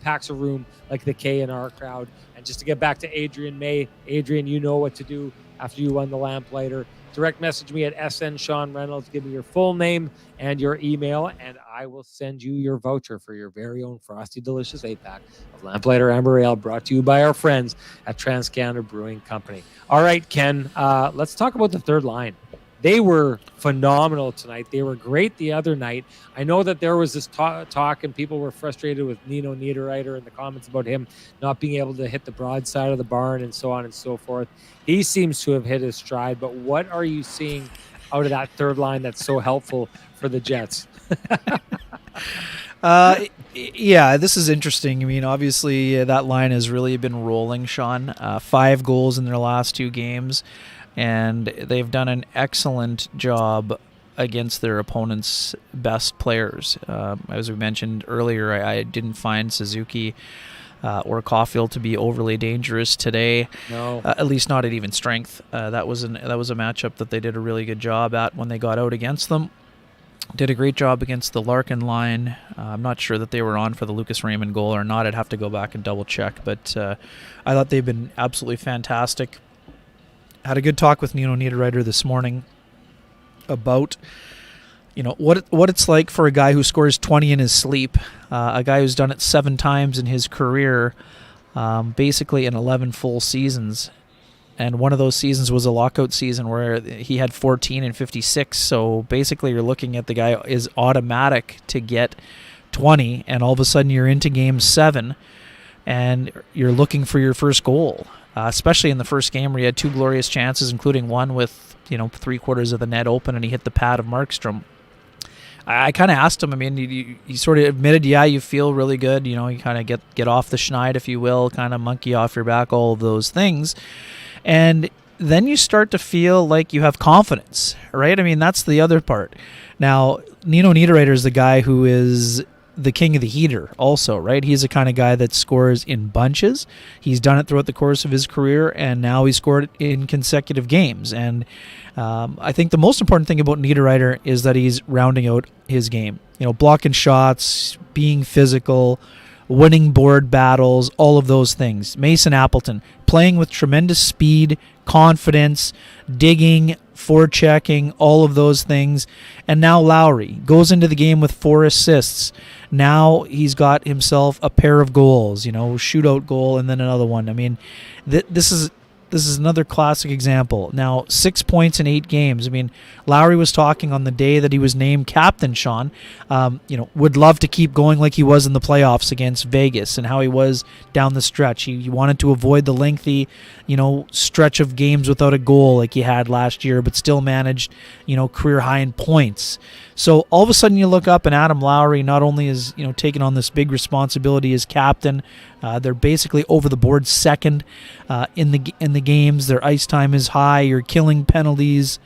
packs a room like the K&R crowd. And just to get back to Adrian May, Adrian, you know what to do after you won the Lamplighter. Direct message me at SN Sean Reynolds. Give me your full name and your email, and I will send you your voucher for your very own frosty, delicious 8-pack of Lamplighter Amber Ale, brought to you by our friends at Trans-Canada Brewing Company. All right, Ken, let's talk about the third line. They were phenomenal tonight. They were great the other night. I know that there was this talk and people were frustrated with Nino Niederreiter in the comments about him not being able to hit the broadside of the barn and so on and so forth. He seems to have hit his stride, but what are you seeing out of that third line that's so helpful for the Jets? Yeah, this is interesting. I mean, obviously that line has really been rolling, Sean. 5 goals in their last 2 games. And they've done an excellent job against their opponent's best players. As we mentioned earlier, I didn't find Suzuki or Caulfield to be overly dangerous today. No, at least not at even strength. That was a matchup that they did a really good job at when they got out against them. Did a great job against the Larkin line. I'm not sure that they were on for the Lucas Raymond goal or not. I'd have to go back and double check, but I thought they've been absolutely fantastic. Had a good talk with Nino Niederreiter this morning about, what it's like for a guy who scores 20 in his sleep, a guy who's done it 7 times in his career, basically in 11 full seasons. And one of those seasons was a lockout season where he had 14 and 56. So basically you're looking at the guy is automatic to get 20, and all of a sudden you're into game 7 and you're looking for your first goal. Especially in the first game where he had 2 glorious chances, including one with 3/4 of the net open, and he hit the pad of Markstrom. I kind of asked him. I mean, he sort of admitted, yeah, you feel really good. You kind of get off the schneid, if you will, kind of monkey off your back, all of those things. And then you start to feel like you have confidence, right? I mean, that's the other part. Now, Nino Niederreiter is the guy who is the king of the heater also, right? He's the kind of guy that scores in bunches. He's done it throughout the course of his career, and now he scored in consecutive games. And I think the most important thing about Niederreiter is that he's rounding out his game. Blocking shots, being physical, winning board battles, all of those things. Mason Appleton playing with tremendous speed, confidence, digging, forechecking, all of those things. And now Lowry goes into the game with 4 assists. Now he's got himself a pair of goals, shootout goal and then another one. I mean, this is another classic example. Now, 6 points in 8 games. I mean, Lowry was talking on the day that he was named captain, Sean, would love to keep going like he was in the playoffs against Vegas and how he was down the stretch. He wanted to avoid the lengthy, stretch of games without a goal like he had last year, but still managed, career high in points. So all of a sudden you look up and Adam Lowry not only is, taking on this big responsibility as captain, they're basically over the board second in the games. Their ice time is high. You're killing penalties.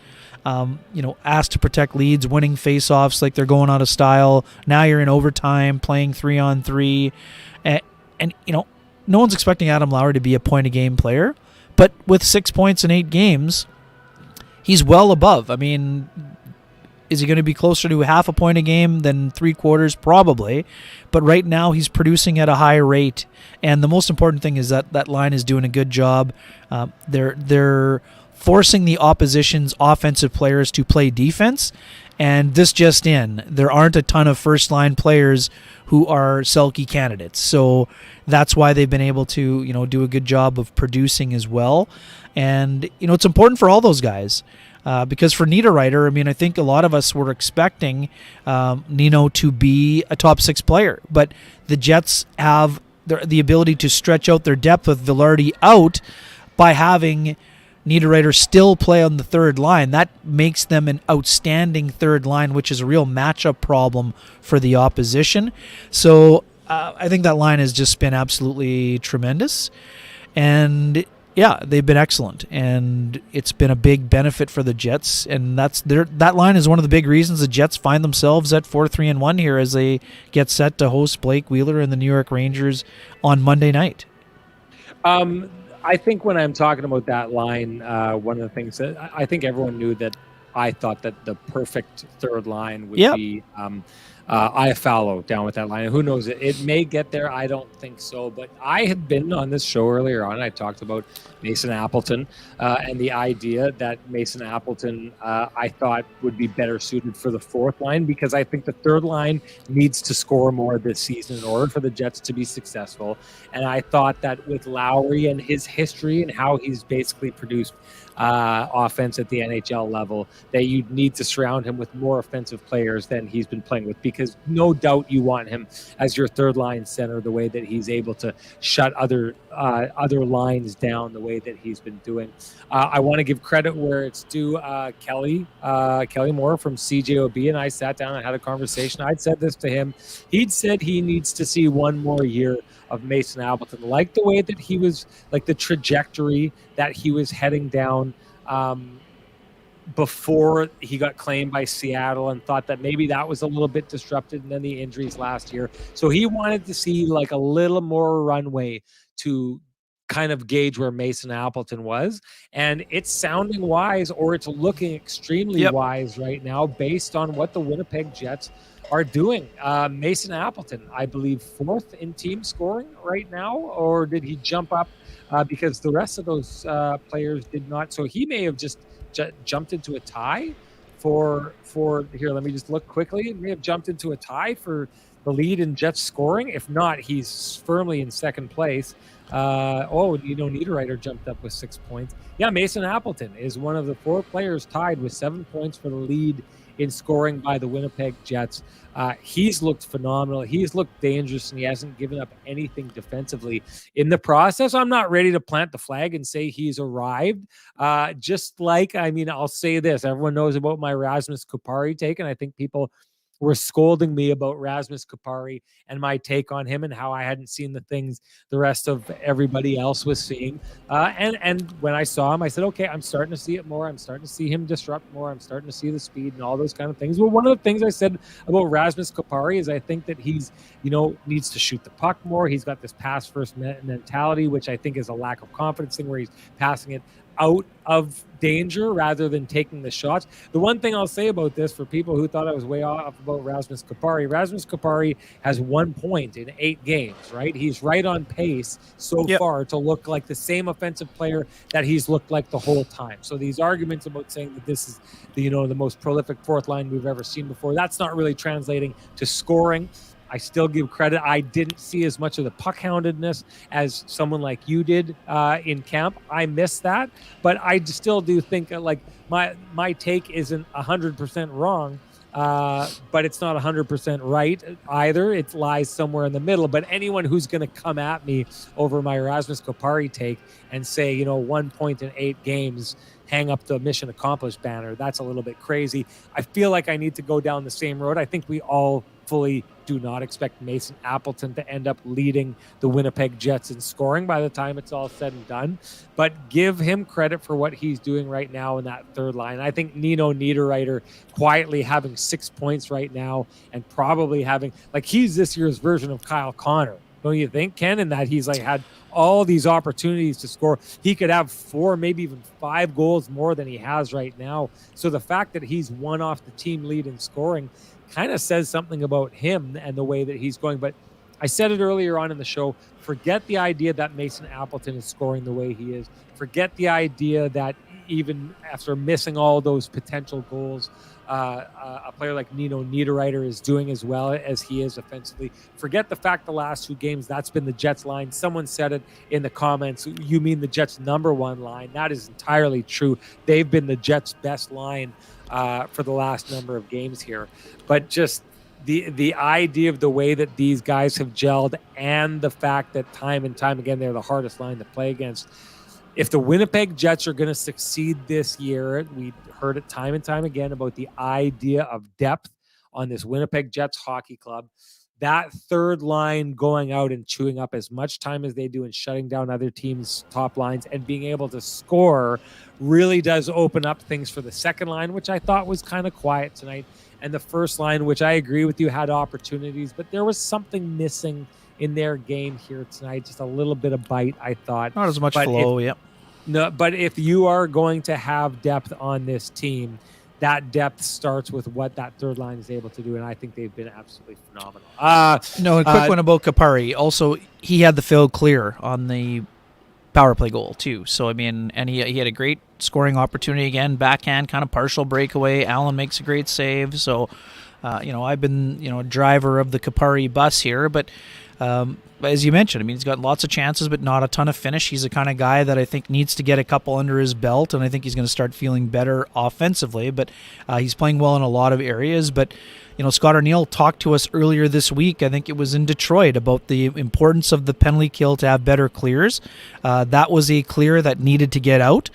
Asked to protect leads, winning faceoffs like they're going out of style. Now you're in overtime, playing 3-on-3, and no one's expecting Adam Lowry to be a point-a-game player, but with 6 points in 8 games, he's well above. I mean, is he going to be closer to half a point a game than 3/4? Probably. But right now he's producing at a high rate. And the most important thing is that line is doing a good job. They're forcing the opposition's offensive players to play defense. And this just in, there aren't a ton of first-line players who are Selke candidates. So that's why they've been able to, do a good job of producing as well. And, it's important for all those guys. Because for Niederreiter, I mean, I think a lot of us were expecting Nino to be a top 6 player. But the Jets have the ability to stretch out their depth with Vilardi out by having Niederreiter still play on the third line. That makes them an outstanding third line, which is a real matchup problem for the opposition. So I think that line has just been absolutely tremendous. And yeah, they've been excellent, and it's been a big benefit for the Jets, and that line is one of the big reasons the Jets find themselves at 4-3-1 here as they get set to host Blake Wheeler and the New York Rangers on Monday night. I think when I'm talking about that line, one of the things that I think everyone knew that I thought that the perfect third line would be Iafallo down with that line. And who knows, it may get there. I don't think so. But I had been on this show earlier on. I talked about Mason Appleton and the idea that Mason Appleton, I thought, would be better suited for the fourth line, because I think the third line needs to score more this season in order for the Jets to be successful. And I thought that with Lowry and his history and how he's basically produced offense at the NHL level, that you need to surround him with more offensive players than he's been playing with, because no doubt you want him as your third line center, the way that he's able to shut other lines down the way that he's been doing. I want to give credit where it's due. Kelly Moore from CJOB and I sat down and had a conversation. I'd said this to him. He'd said he needs to see one more year of Mason Appleton, like the way that he was, like the trajectory that he was heading down before he got claimed by Seattle, and thought that maybe that was a little bit disrupted, and then the injuries last year. So he wanted to see like a little more runway to kind of gauge where Mason Appleton was. And it's sounding wise, or it's looking extremely wise right now based on what the Winnipeg Jets are doing. Mason Appleton, I believe, 4th in team scoring right now, or did he jump up because the rest of those players did not? So he may have just jumped into a tie for here. Let me just look quickly. He may have jumped into a tie for the lead in Jets scoring. If not, he's firmly in second place. Niederreiter jumped up with 6 points. Yeah, Mason Appleton is one of the 4 players tied with 7 points for the lead in scoring by the Winnipeg Jets. He's looked phenomenal. He's looked dangerous, and he hasn't given up anything defensively in the process. I'm not ready to plant the flag and say he's arrived. I'll say this. Everyone knows about my Rasmus Kupari take, and I think people were scolding me about Rasmus Kupari and my take on him and how I hadn't seen the things the rest of everybody else was seeing. And when I saw him, I said, okay, I'm starting to see it more. I'm starting to see him disrupt more. I'm starting to see the speed and all those kind of things. Well, one of the things I said about Rasmus Kupari is I think that he's, needs to shoot the puck more. He's got this pass first mentality, which I think is a lack of confidence thing where he's passing it out of danger rather than taking the shots. The one thing I'll say about this for people who thought I was way off about Rasmus Kupari has 1 point in 8 games, right? He's right on pace so far to look like the same offensive player that he's looked like the whole time. So these arguments about saying that this is the most prolific fourth line we've ever seen before, that's not really translating to scoring. I still give credit. I didn't see as much of the puck houndedness as someone like you did in camp. I missed that, but I still do think like my take isn't 100% wrong, but it's not 100% right either. It lies somewhere in the middle. But anyone who's going to come at me over my Rasmus Kupari take and say, 1 point in 8 games, hang up the mission accomplished banner, that's a little bit crazy. I feel like I need to go down the same road. I think we all fully do not expect Mason Appleton to end up leading the Winnipeg Jets in scoring by the time it's all said and done, but give him credit for what he's doing right now in that third line. I think Nino Niederreiter quietly having 6 points right now and probably having, like, he's this year's version of Kyle Connor, don't you think, Ken? And that he's like had all these opportunities to score. He could have 4, maybe even 5 goals more than he has right now. So the fact that he's one off the team lead in scoring kind of says something about him and the way that he's going. But I said it earlier on in the show, forget the idea that Mason Appleton is scoring the way he is. Forget the idea that even after missing all those potential goals, a player like Nino Niederreiter is doing as well as he is offensively. Forget the fact the last 2 games, that's been the Jets line. Someone said it in the comments, you mean the Jets' #1 line. That is entirely true. They've been the Jets' best line for the last number of games here. But just the idea of the way that these guys have gelled and the fact that time and time again, they're the hardest line to play against. If the Winnipeg Jets are going to succeed this year, we heard it time and time again about the idea of depth on this Winnipeg Jets hockey club. That third line going out and chewing up as much time as they do and shutting down other teams' top lines and being able to score really does open up things for the second line, which I thought was kind of quiet tonight. And the first line, which I agree with you, had opportunities, but there was something missing in their game here tonight. Just a little bit of bite, I thought. Not as much flow, yep. No, but if you are going to have depth on this team, that depth starts with what that third line is able to do, and I think they've been absolutely phenomenal. A quick one about Kupari. Also, he had the field clear on the power play goal too. So I mean, and he had a great scoring opportunity again, backhand, kind of partial breakaway. Allen makes a great save. So, I've been a driver of the Kupari bus here, but. As you mentioned, I mean, he's got lots of chances, but not a ton of finish. He's the kind of guy that I think needs to get a couple under his belt, and I think he's going to start feeling better offensively. But he's playing well in a lot of areas. But, Scott O'Neill talked to us earlier this week, I think it was in Detroit, about the importance of the penalty kill to have better clears. That was a clear that needed to get out,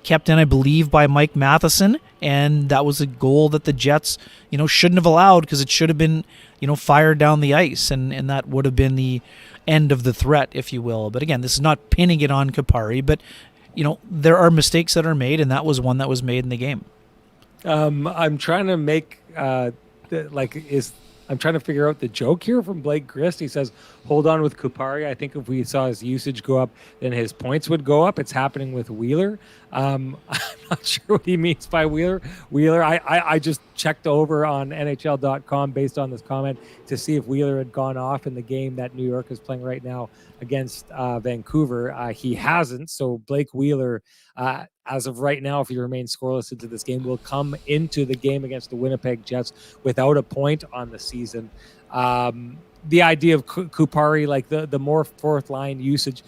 kept in, I believe, by Mike Matheson, and that was a goal that the Jets, shouldn't have allowed because it should have been, fired down the ice, and that would have been the end of the threat, if you will. But again, this is not pinning it on Kupari, but, there are mistakes that are made, and that was one that was made in the game. I'm trying to make... I'm trying to figure out the joke here from Blake Grist. He says, hold on with Kupari. I think if we saw his usage go up, then his points would go up. It's happening with Wheeler. I'm not sure what he means by Wheeler. I just checked over on NHL.com based on this comment to see if Wheeler had gone off in the game that New York is playing right now against Vancouver. He hasn't. So Blake Wheeler, as of right now, if he remains scoreless into this game, will come into the game against the Winnipeg Jets without a point on the season. The idea of Kupari, like the more fourth line usage,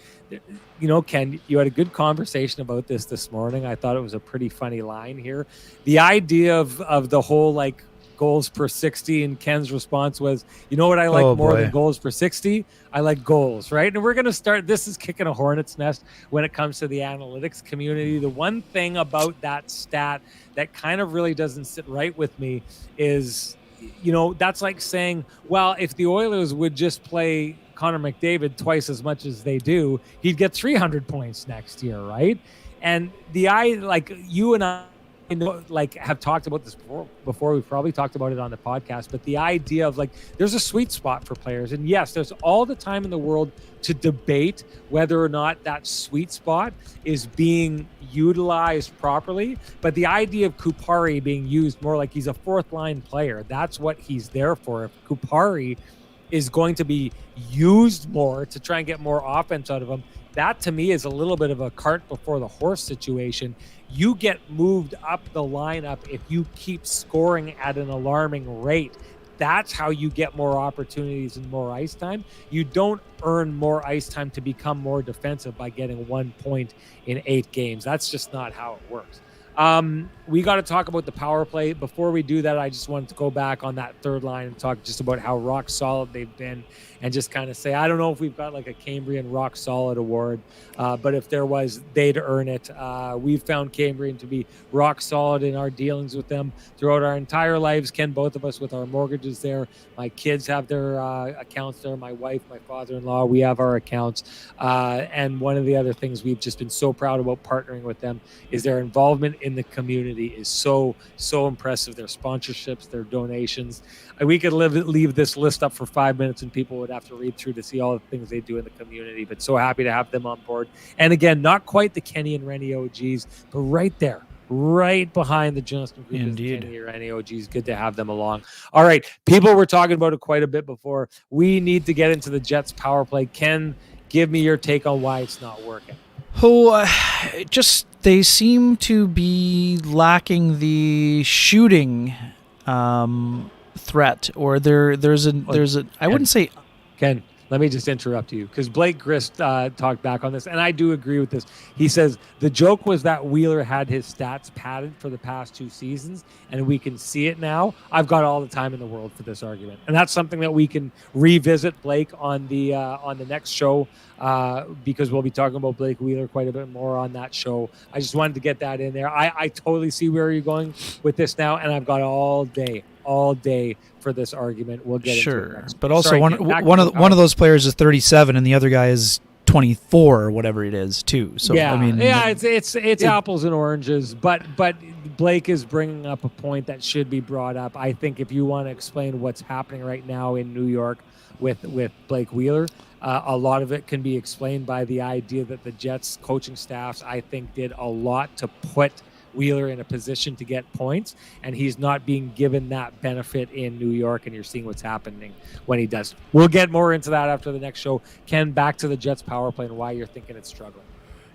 Ken, you had a good conversation about this morning. I thought it was a pretty funny line here. The idea of the whole like goals per 60, and Ken's response was, what I like more than goals per 60? I like goals, right? And we're going to start, this is kicking a hornet's nest when it comes to the analytics community. The one thing about that stat that kind of really doesn't sit right with me is that's like saying, well, if the Oilers would just play Connor McDavid twice as much as they do, he'd get 300 points next year, right? And like you and I know, like, have talked about this before. We've probably talked about it on the podcast, but the idea of, like, there's a sweet spot for players. And yes, there's all the time in the world to debate whether or not that sweet spot is being utilized properly. But the idea of Kupari being used more like he's a fourth line player, that's what he's there for. If Kupari is going to be used more to try and get more offense out of him, that to me is a little bit of a cart before the horse situation. You get moved up the lineup if you keep scoring at an alarming rate. That's how you get more opportunities and more ice time. You don't earn more ice time to become more defensive by getting 1 point in 8 games. That's just not how it works. We got to talk about the power play. Before we do that, I just wanted to go back on that third line and talk just about how rock solid they've been, and just kind of say, I don't know if we've got like a Cambrian rock solid award, but if there was, they'd earn it. We've found Cambrian to be rock solid in our dealings with them throughout our entire lives. Ken, both of us with our mortgages there. My kids have their accounts there. My wife, my father-in-law, we have our accounts. And one of the other things we've just been so proud about partnering with them is their involvement in the community is so impressive. Their sponsorships, their donations. We could leave this list up for 5 minutes and people would have to read through to see all the things they do in the community, but so happy to have them on board. And again, not quite the Kenny and Renny OGs, but right there, right behind the Johnston Group. Indeed. Kenny or Renny OGs. Good to have them along. All right, people were talking about it quite a bit before. We need to get into the Jets power play. Ken, give me your take on why it's not working. Just they seem to be lacking the shooting threat, or there's a I wouldn't say. Ken, let me just interrupt you, because Blake Grist talked back on this, and I do agree with this. He says the joke was that Wheeler had his stats padded for the past 2 seasons, and we can see it now. I've got all the time in the world for this argument, and that's something that we can revisit, Blake, on the next show, because we'll be talking about Blake Wheeler quite a bit more on that show. I just wanted to get that in there. I totally see where you're going with this now, and I've got all day for this argument. We'll get into it next. But also one of those players is 37 and the other guy is 24 or whatever it is too. So yeah, I mean, it's apples and oranges, but Blake is bringing up a point that should be brought up. I think if you want to explain what's happening right now in New York with Blake Wheeler, a lot of it can be explained by the idea that the Jets coaching staffs, I think, did a lot to put Wheeler in a position to get points, and he's not being given that benefit in New York, and you're seeing what's happening when he does. We'll get more into that after the next show. Ken, back to the Jets power play and why you're thinking it's struggling.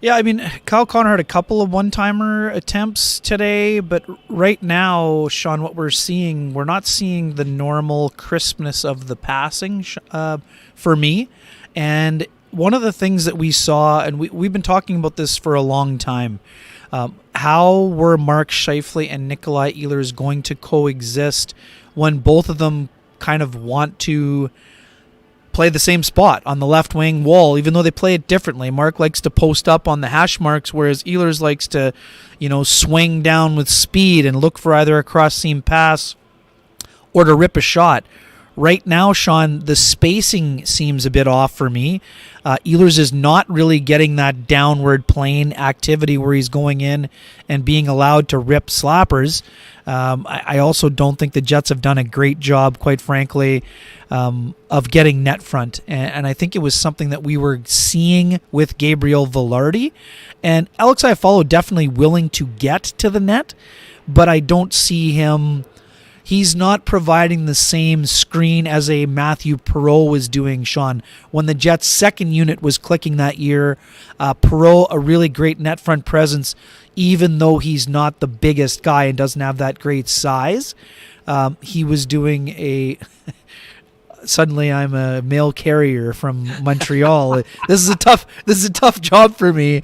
Yeah, I mean, Kyle Connor had a couple of one-timer attempts today, but right now, Sean, what we're not seeing the normal crispness of the passing for me. And one of the things that we saw, and we've been talking about this for a long time, how were Mark Scheifele and Nikolai Ehlers going to coexist when both of them kind of want to play the same spot on the left wing wall, even though they play it differently? Mark likes to post up on the hash marks, whereas Ehlers likes to, swing down with speed and look for either a cross-seam pass or to rip a shot. Right now, Sean, the spacing seems a bit off for me. Ehlers is not really getting that downward plane activity where he's going in and being allowed to rip slappers. I also don't think the Jets have done a great job, quite frankly, of getting net front. And I think it was something that we were seeing with Gabriel Velarde. And Alex Iafallo definitely willing to get to the net, but I don't see him. He's not providing the same screen as a Matthew Perreault was doing, Sean. When the Jets' second unit was clicking that year, Perreault, a really great net front presence, even though he's not the biggest guy and doesn't have that great size. He was doing a... Suddenly I'm a mail carrier from Montreal. This is a tough job for me.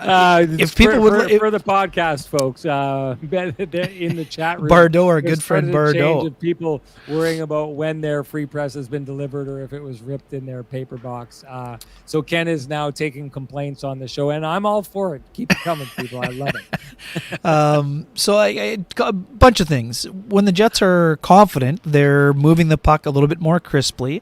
if people for the podcast, folks, in the chat room, Bardot, our good friend Bardot, of people worrying about when their free press has been delivered or if it was ripped in their paper box. So Ken is now taking complaints on the show, and I'm all for it. Keep it coming, people. I love it. So I a bunch of things. When the Jets are confident, they're moving the puck a little bit more crisply.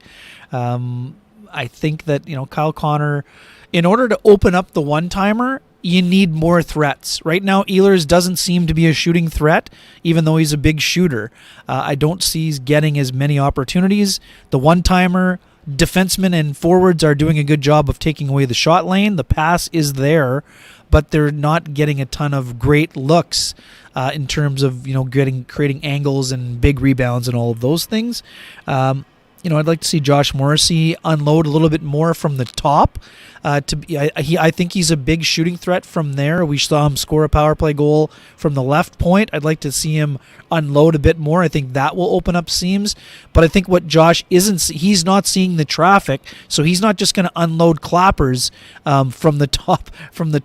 I think that, Kyle Connor, in order to open up the one-timer, you need more threats. Right now, Ehlers doesn't seem to be a shooting threat, even though he's a big shooter. I don't see he's getting as many opportunities. The one-timer, defensemen and forwards are doing a good job of taking away the shot lane. The pass is there, but they're not getting a ton of great looks in terms of, creating angles and big rebounds and all of those things. I'd like to see Josh Morrissey unload a little bit more from the top. I think he's a big shooting threat from there. We saw him score a power play goal from the left point. I'd like to see him unload a bit more. I think that will open up seams. But I think what Josh he's not seeing the traffic, so he's not just going to unload clappers from the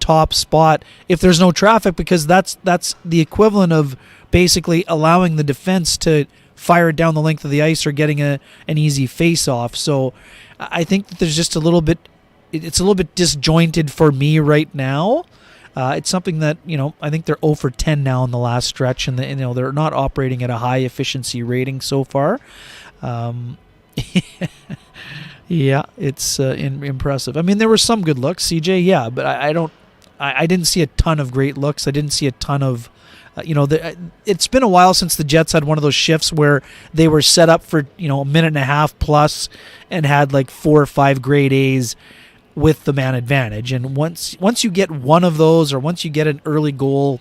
top spot if there's no traffic, because that's the equivalent of basically allowing the defense to fire it down the length of the ice or getting an easy face-off. So I think that there's just it's a little bit disjointed for me right now. It's something that, I think they're 0 for 10 now in the last stretch, and they're not operating at a high efficiency rating so far. Yeah, it's impressive. I mean, there were some good looks, CJ, yeah, but I didn't see a ton of great looks. I didn't see a ton of it's been a while since the Jets had one of those shifts where they were set up for, a minute and a half plus and had like 4 or 5 grade A's with the man advantage. And once you get one of those, or once you get an early goal,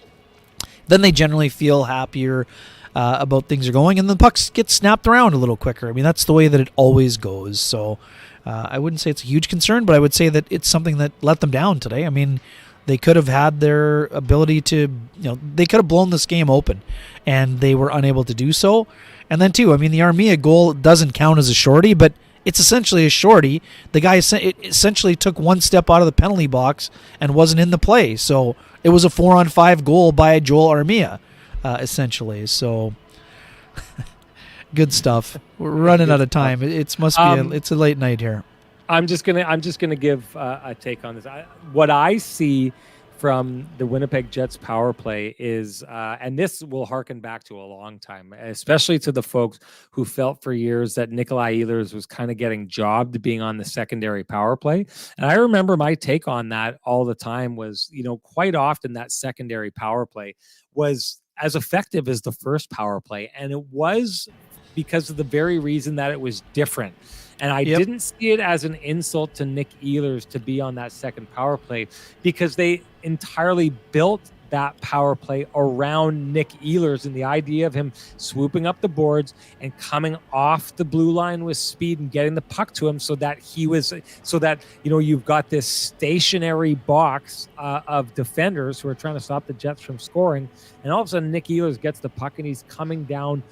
then they generally feel happier about things are going, and the pucks get snapped around a little quicker. I mean, that's the way that it always goes. So I wouldn't say it's a huge concern, but I would say that it's something that let them down today. I mean, they could have had their ability to, they could have blown this game open, and they were unable to do so. And then, too, I mean, the Armia goal doesn't count as a shorty, but it's essentially a shorty. The guy essentially took one step out of the penalty box and wasn't in the play. So it was a 4-on-5 goal by Joel Armia, essentially. So good stuff. We're running out of time. It's a late night here. I'm just gonna give a take on this. What I see from the Winnipeg Jets power play is, and this will harken back to a long time, especially to the folks who felt for years that Nikolai Ehlers was kind of getting jobbed being on the secondary power play. And I remember my take on that all the time was, quite often that secondary power play was as effective as the first power play, and it was because of the very reason that it was different. And I didn't see it as an insult to Nick Ehlers to be on that second power play, because they entirely built that power play around Nick Ehlers and the idea of him swooping up the boards and coming off the blue line with speed and getting the puck to him so that you've got this stationary box of defenders who are trying to stop the Jets from scoring. And all of a sudden Nick Ehlers gets the puck and he's coming down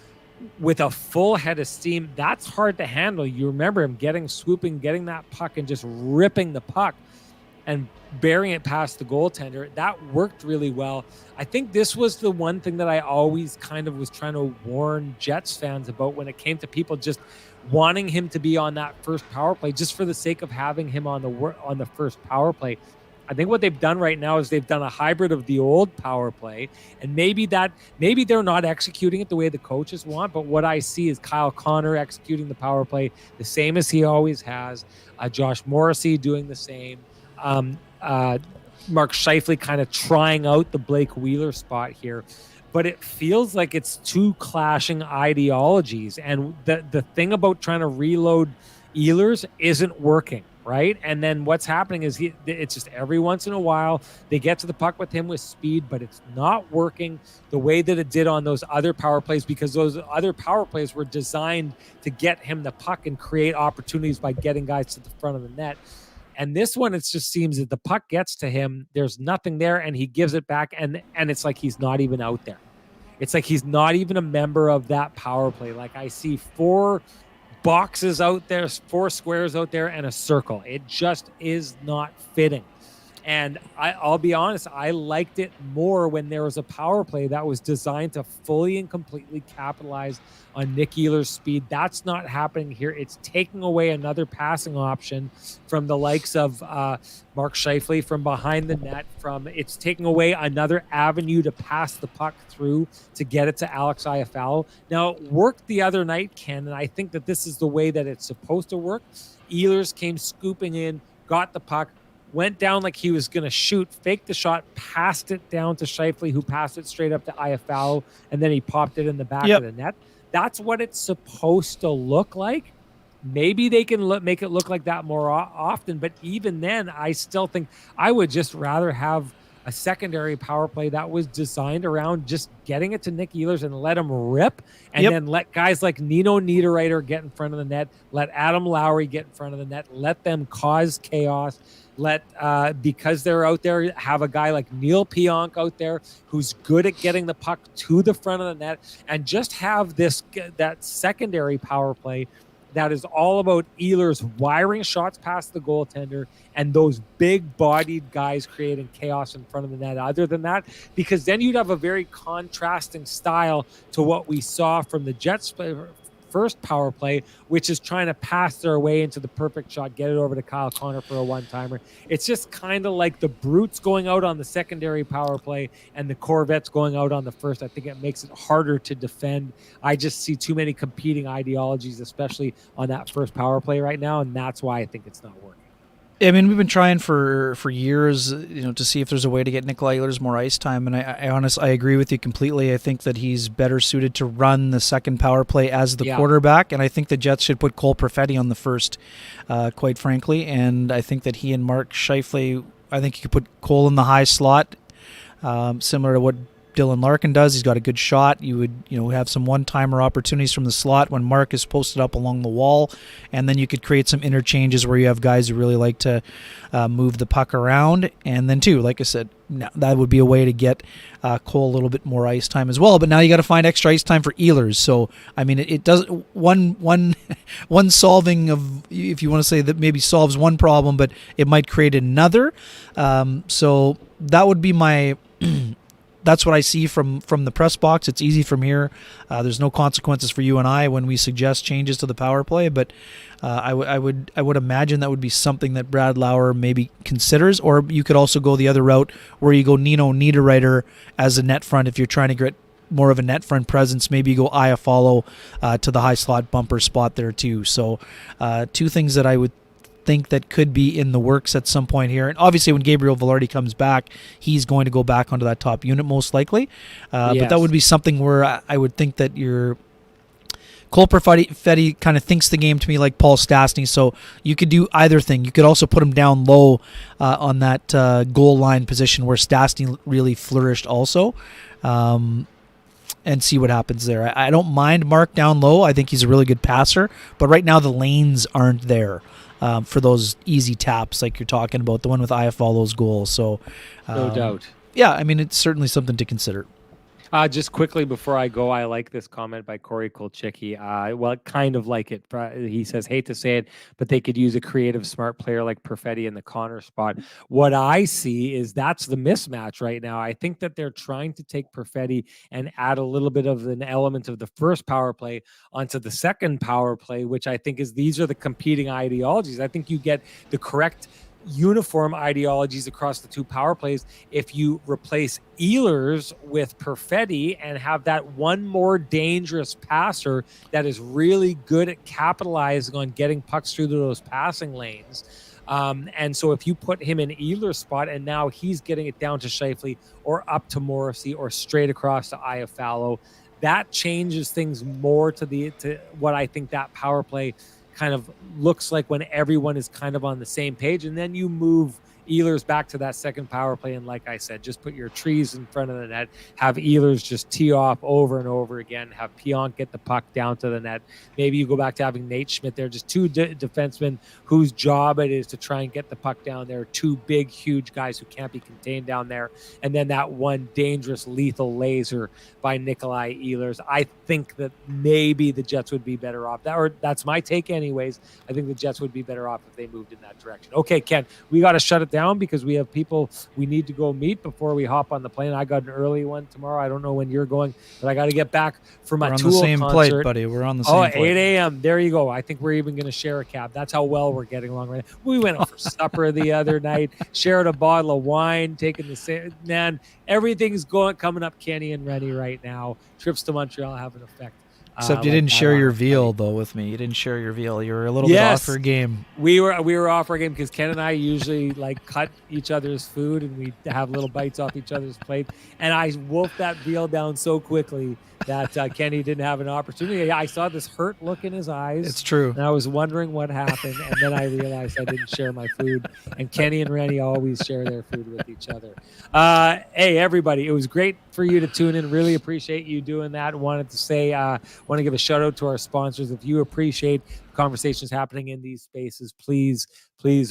with a full head of steam. That's hard to handle. You remember him getting that puck and just ripping the puck and burying it past the goaltender. That worked really well. I think this was the one thing that I always kind of was trying to warn Jets fans about when it came to people just wanting him to be on that first power play just for the sake of having him on the first power play. I think what they've done right now is they've done a hybrid of the old power play, and maybe they're not executing it the way the coaches want, but what I see is Kyle Connor executing the power play the same as he always has, Josh Morrissey doing the same, Mark Scheifele kind of trying out the Blake Wheeler spot here. But it feels like it's two clashing ideologies, and the thing about trying to reload Ehlers isn't working. Right. And then what's happening is it's just every once in a while they get to the puck with him with speed, but it's not working the way that it did on those other power plays, because those other power plays were designed to get him the puck and create opportunities by getting guys to the front of the net. And this one, it just seems that the puck gets to him, there's nothing there, and he gives it back, and it's like he's not even out there. It's like he's not even a member of that power play. Like I see 4 boxes out there, 4 squares out there, and a circle. It just is not fitting. And I'll be honest, I liked it more when there was a power play that was designed to fully and completely capitalize on Nick Ehlers' speed. That's not happening here. It's taking away another passing option from the likes of Mark Scheifele from behind the net. It's taking away another avenue to pass the puck through to get it to Alex Iafallo. Now, it worked the other night, Ken, and I think that this is the way that it's supposed to work. Ehlers came scooping in, got the puck, went down like he was going to shoot, faked the shot, passed it down to Scheifele, who passed it straight up to Iafallo, and then he popped it in the back of the net. That's what it's supposed to look like. Maybe they can make it look like that more often, but even then, I still think I would just rather have a secondary power play that was designed around just getting it to Nick Ehlers and let him rip, and then let guys like Nino Niederreiter get in front of the net, let Adam Lowry get in front of the net, let them cause chaos. Because they're out there, have a guy like Neil Pionk out there who's good at getting the puck to the front of the net, and just have that secondary power play that is all about Ehlers wiring shots past the goaltender and those big-bodied guys creating chaos in front of the net. Other than that, because then you'd have a very contrasting style to what we saw from the Jets' first power play, which is trying to pass their way into the perfect shot, get it over to Kyle Connor for a one-timer. It's just kind of like the Brutes going out on the secondary power play and the Corvettes going out on the first. I think it makes it harder to defend. I just see too many competing ideologies, especially on that first power play right now, and that's why I think it's not working. I mean, we've been trying for years, to see if there's a way to get Nikolai Ehlers more ice time, and I agree with you completely. I think that he's better suited to run the second power play as the quarterback, and I think the Jets should put Cole Perfetti on the first, quite frankly, and I think that he and Mark Scheifele, I think you could put Cole in the high slot, similar to what Dylan Larkin does. He's got a good shot. You would, have some one-timer opportunities from the slot when Mark is posted up along the wall, and then you could create some interchanges where you have guys who really like to move the puck around. And then too, like I said, that would be a way to get Cole a little bit more ice time as well. But now you got to find extra ice time for Ehlers. So I mean, it does one solving of, if you want to say that, maybe solves one problem, but it might create another. So that would be my. That's what I see from the press box. It's easy from here. There's no consequences for you and I when we suggest changes to the power play, but I would imagine that would be something that Brad Lauer maybe considers. Or you could also go the other route where you go Nino Niederreiter as a net front if you're trying to get more of a net front presence. Maybe you go Iafallo to the high slot bumper spot there too. So two things that I would think that could be in the works at some point here. And obviously when Gabriel Velarde comes back, he's going to go back onto that top unit most likely. But that would be something where I would think that your Cole Perfetti kind of thinks the game to me like Paul Stastny, so you could do either thing. You could also put him down low on that goal line position where Stastny really flourished also. And see what happens there. I don't mind Mark down low. I think he's a really good passer, but right now the lanes aren't there for those easy taps like you're talking about, the one with Iafallo's goal. So, no doubt. Yeah, I mean, it's certainly something to consider. Just quickly before I go, I like this comment by Corey Kolchicki. Well, kind of like it. He says, hate to say it, but they could use a creative, smart player like Perfetti in the Connor spot. What I see is that's the mismatch right now. I think that they're trying to take Perfetti and add a little bit of an element of the first power play onto the second power play, which I think is these are the competing ideologies. I think you get the correct uniform ideologies across the two power plays if you replace Ehlers with Perfetti and have that one more dangerous passer that is really good at capitalizing on getting pucks through those passing lanes. And so if you put him in Ehlers' spot and now he's getting it down to Scheifele or up to Morrissey or straight across to Iafallo, that changes things more to what I think that power play kind of looks like when everyone is kind of on the same page. And then you move Ehlers back to that second power play. And like I said, just put your trees in front of the net, have Ehlers just tee off over and over again, have Pionk get the puck down to the net. Maybe you go back to having Nate Schmidt there, just two defensemen whose job it is to try and get the puck down there, two big, huge guys who can't be contained down there. And then that one dangerous, lethal laser by Nikolai Ehlers. I think that maybe the Jets would be better off. That's my take anyways. I think the Jets would be better off if they moved in that direction. Okay, Ken, we got to shut it down because we have people we need to go meet before we hop on the plane. I got an early one tomorrow. I don't know when you're going, but I got to get back for my We're on Tool the same concert. plate, buddy. We're on the Oh, same plate. 8 a.m. There you go. I think we're even going to share a cab. That's how well we're getting along right now. We went out for supper the other night, shared a bottle of wine, taking the man. Everything's coming up Kenny and Renny right now. Trips to Montreal have an effect. Except you didn't share your veal though with me. You didn't share your veal. You were a little bit off for game. We were off our game because Ken and I usually like cut each other's food and we have little bites off each other's plate. And I wolfed that veal down so quickly that Kenny didn't have an opportunity. I saw this hurt look in his eyes. It's true. And I was wondering what happened. And then I realized I didn't share my food. And Kenny and Renny always share their food with each other. Hey, everybody, it was great for you to tune in. Really appreciate you doing that. Wanted to say, want to give a shout out to our sponsors. If you appreciate conversations happening in these spaces, please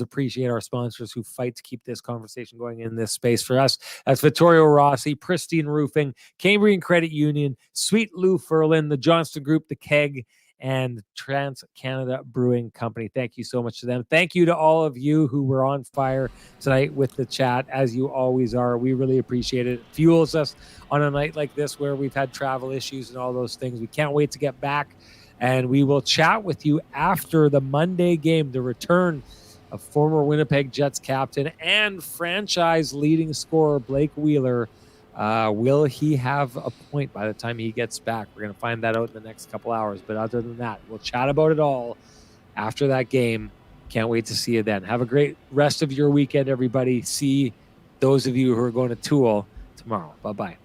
appreciate our sponsors who fight to keep this conversation going in this space. For us, that's Vittorio Rossi, Pristine Roofing, Cambrian Credit Union, Sweet Lou Ferlin, the Johnston Group, the Keg, and Trans Canada Brewing Company. Thank you so much to them. Thank you to all of you who were on fire tonight with the chat, as you always are. We really appreciate it. It fuels us on a night like this where we've had travel issues and all those things. We can't wait to get back, and we will chat with you after the Monday game, the return of former Winnipeg Jets captain and franchise leading scorer Blake Wheeler. Will he have a point by the time he gets back? We're going to find that out in the next couple hours. But other than that, we'll chat about it all after that game. Can't wait to see you then. Have a great rest of your weekend, everybody. See those of you who are going to Tool tomorrow. Bye-bye.